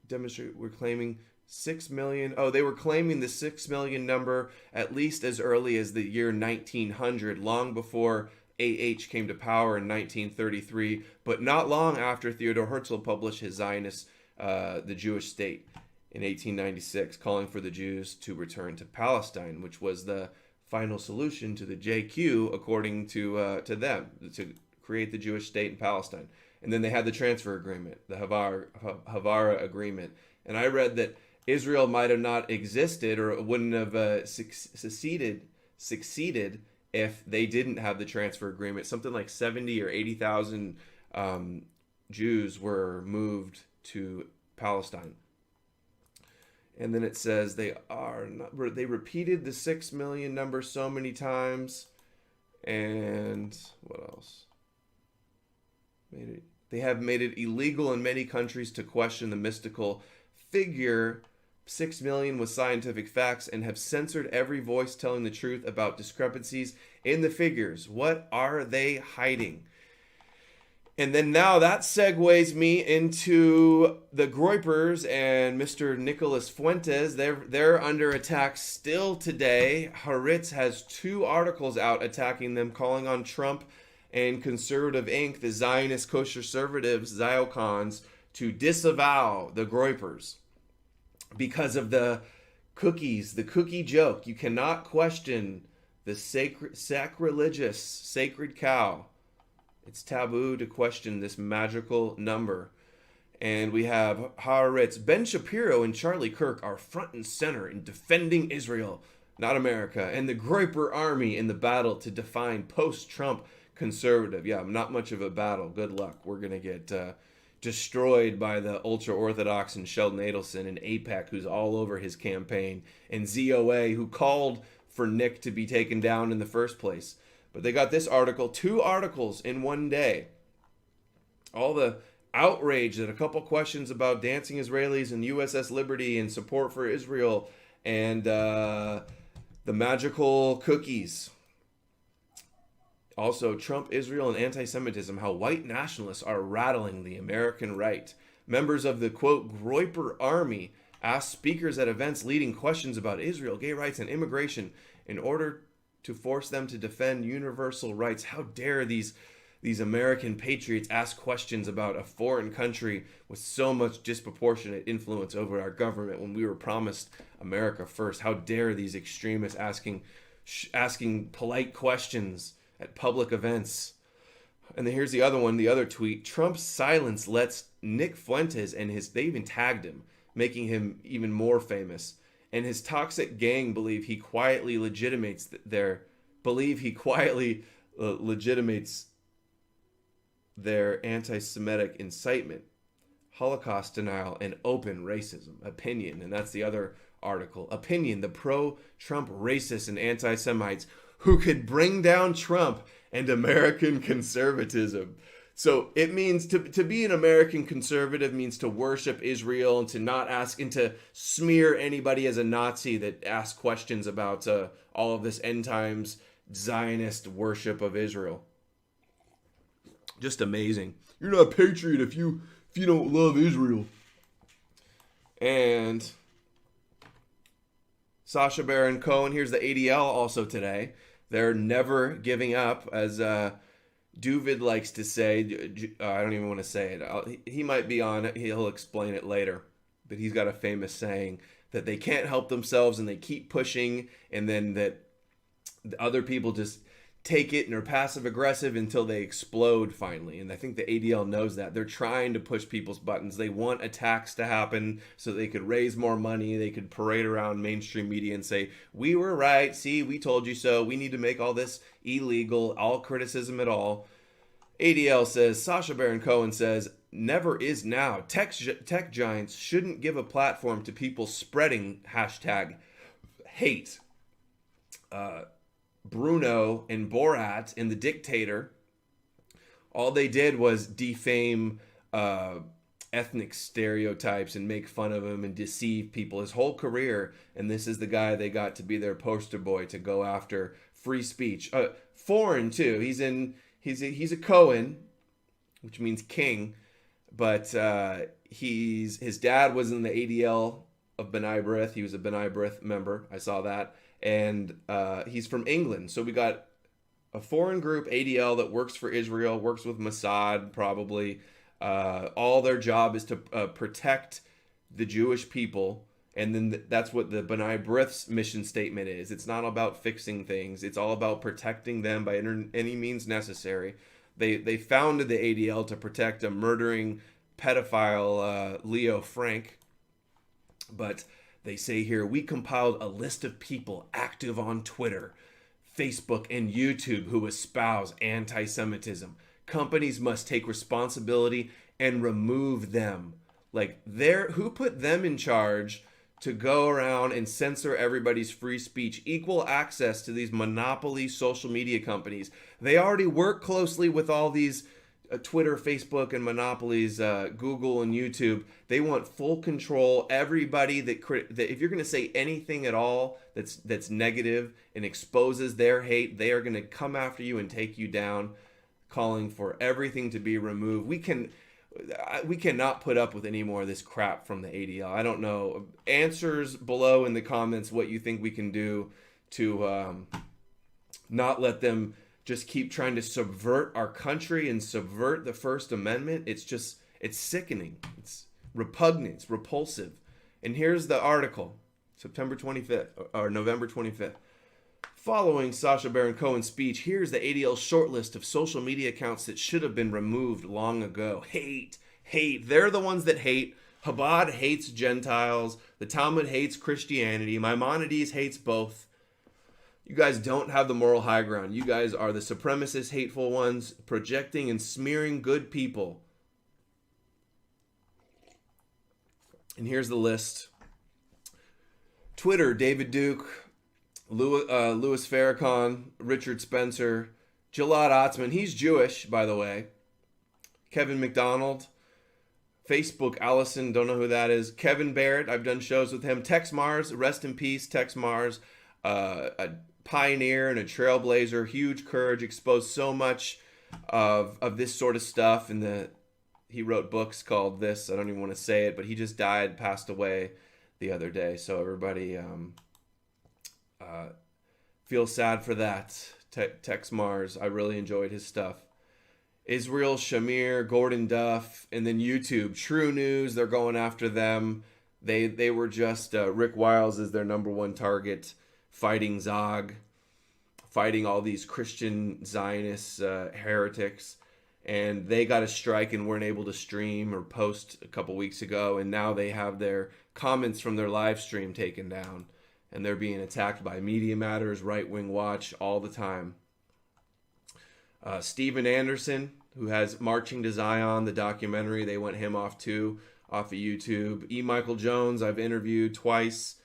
A: demonstrate, we're claiming 6 million. Oh, they were claiming the 6 million number at least as early as the year 1900, long before AH came to power in 1933, but not long after Theodor Herzl published his Zionist, the Jewish State, in 1896, calling for the Jews to return to Palestine, which was the final solution to the JQ, according to them, to create the Jewish state in Palestine. And then they had the transfer agreement, the Havara agreement. And I read that Israel might have not existed, or wouldn't have succeeded if they didn't have the transfer agreement. Something like 70 or 80,000 Jews were moved to Palestine. And then it says they repeated the 6 million number so many times. And what else? They have made it illegal in many countries to question the mystical figure 6 million with scientific facts, and have censored every voice telling the truth about discrepancies in the figures. What are they hiding? And then now that segues me into the Groypers and Mr. Nicholas Fuentes. They're under attack still today. Haaretz has 2 articles out attacking them, calling on Trump and Conservative Inc., the Zionist conservatives, Ziocons, to disavow the Groypers because of the cookies, the cookie joke. You cannot question the sacrilegious sacred cow. It's taboo to question this magical number. And we have Haaretz. Ben Shapiro and Charlie Kirk are front and center in defending Israel, not America, and the Groyper army in the battle to define post-Trump conservative. Yeah, not much of a battle. Good luck. We're going to get destroyed by the ultra-Orthodox and Sheldon Adelson and AIPAC, who's all over his campaign, and ZOA, who called for Nick to be taken down in the first place. But they got this article, 2 articles in one day. All the outrage that a couple questions about dancing Israelis and USS Liberty and support for Israel and the magical cookies. Also, Trump, Israel, and anti-Semitism, how white nationalists are rattling the American right. Members of the, quote, Groyper Army asked speakers at events leading questions about Israel, gay rights, and immigration in order to force them to defend universal rights. How dare these American patriots ask questions about a foreign country with so much disproportionate influence over our government when we were promised America first? How dare these extremists asking polite questions at public events? And then here's the other one, the other tweet. Trump's silence lets Nick Fuentes and they even tagged him, making him even more famous. And his toxic gang believe he quietly legitimates their anti-Semitic incitement, Holocaust denial, and open racism. Opinion, and that's the other article. Opinion, the pro-Trump racists and anti-Semites who could bring down Trump and American conservatism. So it means to be an American conservative means to worship Israel and to not ask and to smear anybody as a Nazi that asks questions about all of this end times Zionist worship of Israel. Just amazing. You're not a patriot if you don't love Israel. And Sacha Baron Cohen, here's the ADL also today. They're never giving up, as Duvid likes to say. I don't even want to say it. He might be on it. He'll explain it later. But he's got a famous saying that they can't help themselves and they keep pushing, and then that other people just take it and are passive aggressive until they explode finally. And I think the ADL knows that. They're trying to push people's buttons. They want attacks to happen so they could raise more money. They could parade around mainstream media and say, we were right. See, we told you so. We need to make all this illegal, all criticism at all. ADL says, Sacha Baron Cohen says, never is now. Tech giants shouldn't give a platform to people spreading hashtag hate. Bruno and Borat and The Dictator, all they did was defame ethnic stereotypes and make fun of him and deceive people his whole career. And this is the guy they got to be their poster boy to go after free speech. Foreign too. He's a Cohen, which means king, but his dad was in the ADL of B'nai B'rith. He was a B'nai B'rith member. I saw that. And he's from England. So we got a foreign group, ADL, that works for Israel, works with Mossad probably. All their job is to protect the Jewish people. And then that's what the B'nai B'rith's mission statement is. It's not about fixing things. It's all about protecting them by any means necessary. They founded the ADL to protect a murdering pedophile, Leo Frank. But they say here, we compiled a list of people active on Twitter, Facebook, and YouTube who espouse anti-Semitism. Companies must take responsibility and remove them. Like, who put them in charge to go around and censor everybody's free speech, equal access to these monopoly social media companies? They already work closely with all these Twitter, Facebook, and monopolies, Google and YouTube. They want full control. Everybody that if you're going to say anything at all that's negative and exposes their hate, they are going to come after you and take you down, calling for everything to be removed. We cannot put up with any more of this crap from the ADL. I don't know. Answers below in the comments what you think we can do to not let them just keep trying to subvert our country and subvert the First Amendment. It's sickening. It's repugnant. It's repulsive. And here's the article, September 25th or November 25th. Following Sacha Baron Cohen's speech, here's the ADL shortlist of social media accounts that should have been removed long ago. Hate. They're the ones that hate. Chabad hates Gentiles. The Talmud hates Christianity. Maimonides hates both. You guys don't have the moral high ground. You guys are the supremacist, hateful ones, projecting and smearing good people. And here's the list. Twitter, David Duke, Louis Farrakhan, Richard Spencer, Gilad Atzmon. He's Jewish, by the way. Kevin McDonald. Facebook, Allison, don't know who that is. Kevin Barrett, I've done shows with him. Tex Mars, rest in peace, Tex Mars. A pioneer and a trailblazer, huge courage, exposed so much of this sort of stuff. And he wrote books called this. I don't even want to say it, but he just died, passed away the other day. So everybody feels sad for that. Tex Mars, I really enjoyed his stuff. Israel Shamir, Gordon Duff, and then YouTube, True News, they're going after them. They were just, Rick Wiles is their number one target, fighting Zog, fighting all these Christian Zionist heretics. And they got a strike and weren't able to stream or post a couple weeks ago. And now they have their comments from their live stream taken down. And they're being attacked by Media Matters, Right Wing Watch, all the time. Steven Anderson, who has Marching to Zion, the documentary, they want him off too, off of YouTube. E. Michael Jones, I've interviewed twice,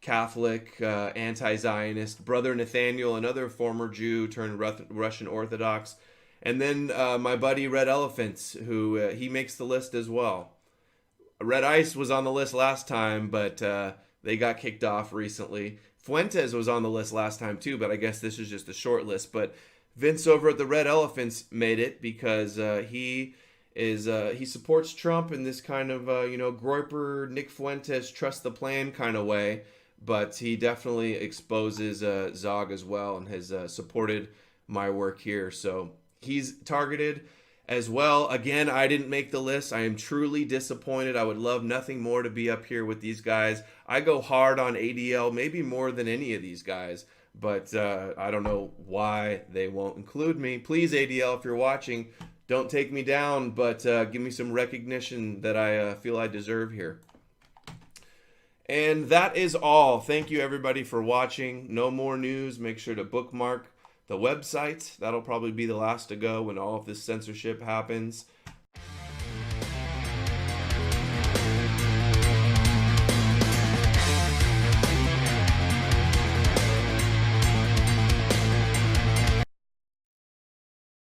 A: Catholic, anti-Zionist. Brother Nathaniel, another former Jew turned Russian Orthodox. And then my buddy Red Elephants, who he makes the list as well. Red Ice was on the list last time, but they got kicked off recently. Fuentes was on the list last time too, but I guess this is just a short list. But Vince over at the Red Elephants made it because he supports Trump in this kind of Groyper, Nick Fuentes, trust the plan kind of way, but he definitely exposes Zog as well and has supported my work here. So he's targeted as well. Again, I didn't make the list. I am truly disappointed. I would love nothing more to be up here with these guys. I go hard on ADL, maybe more than any of these guys. But I don't know why they won't include me. Please, ADL, if you're watching, don't take me down, but give me some recognition that I feel I deserve here. And that is all. Thank you, everybody, for watching. No more news. Make sure to bookmark The website, that'll probably be the last to go when all of this censorship happens.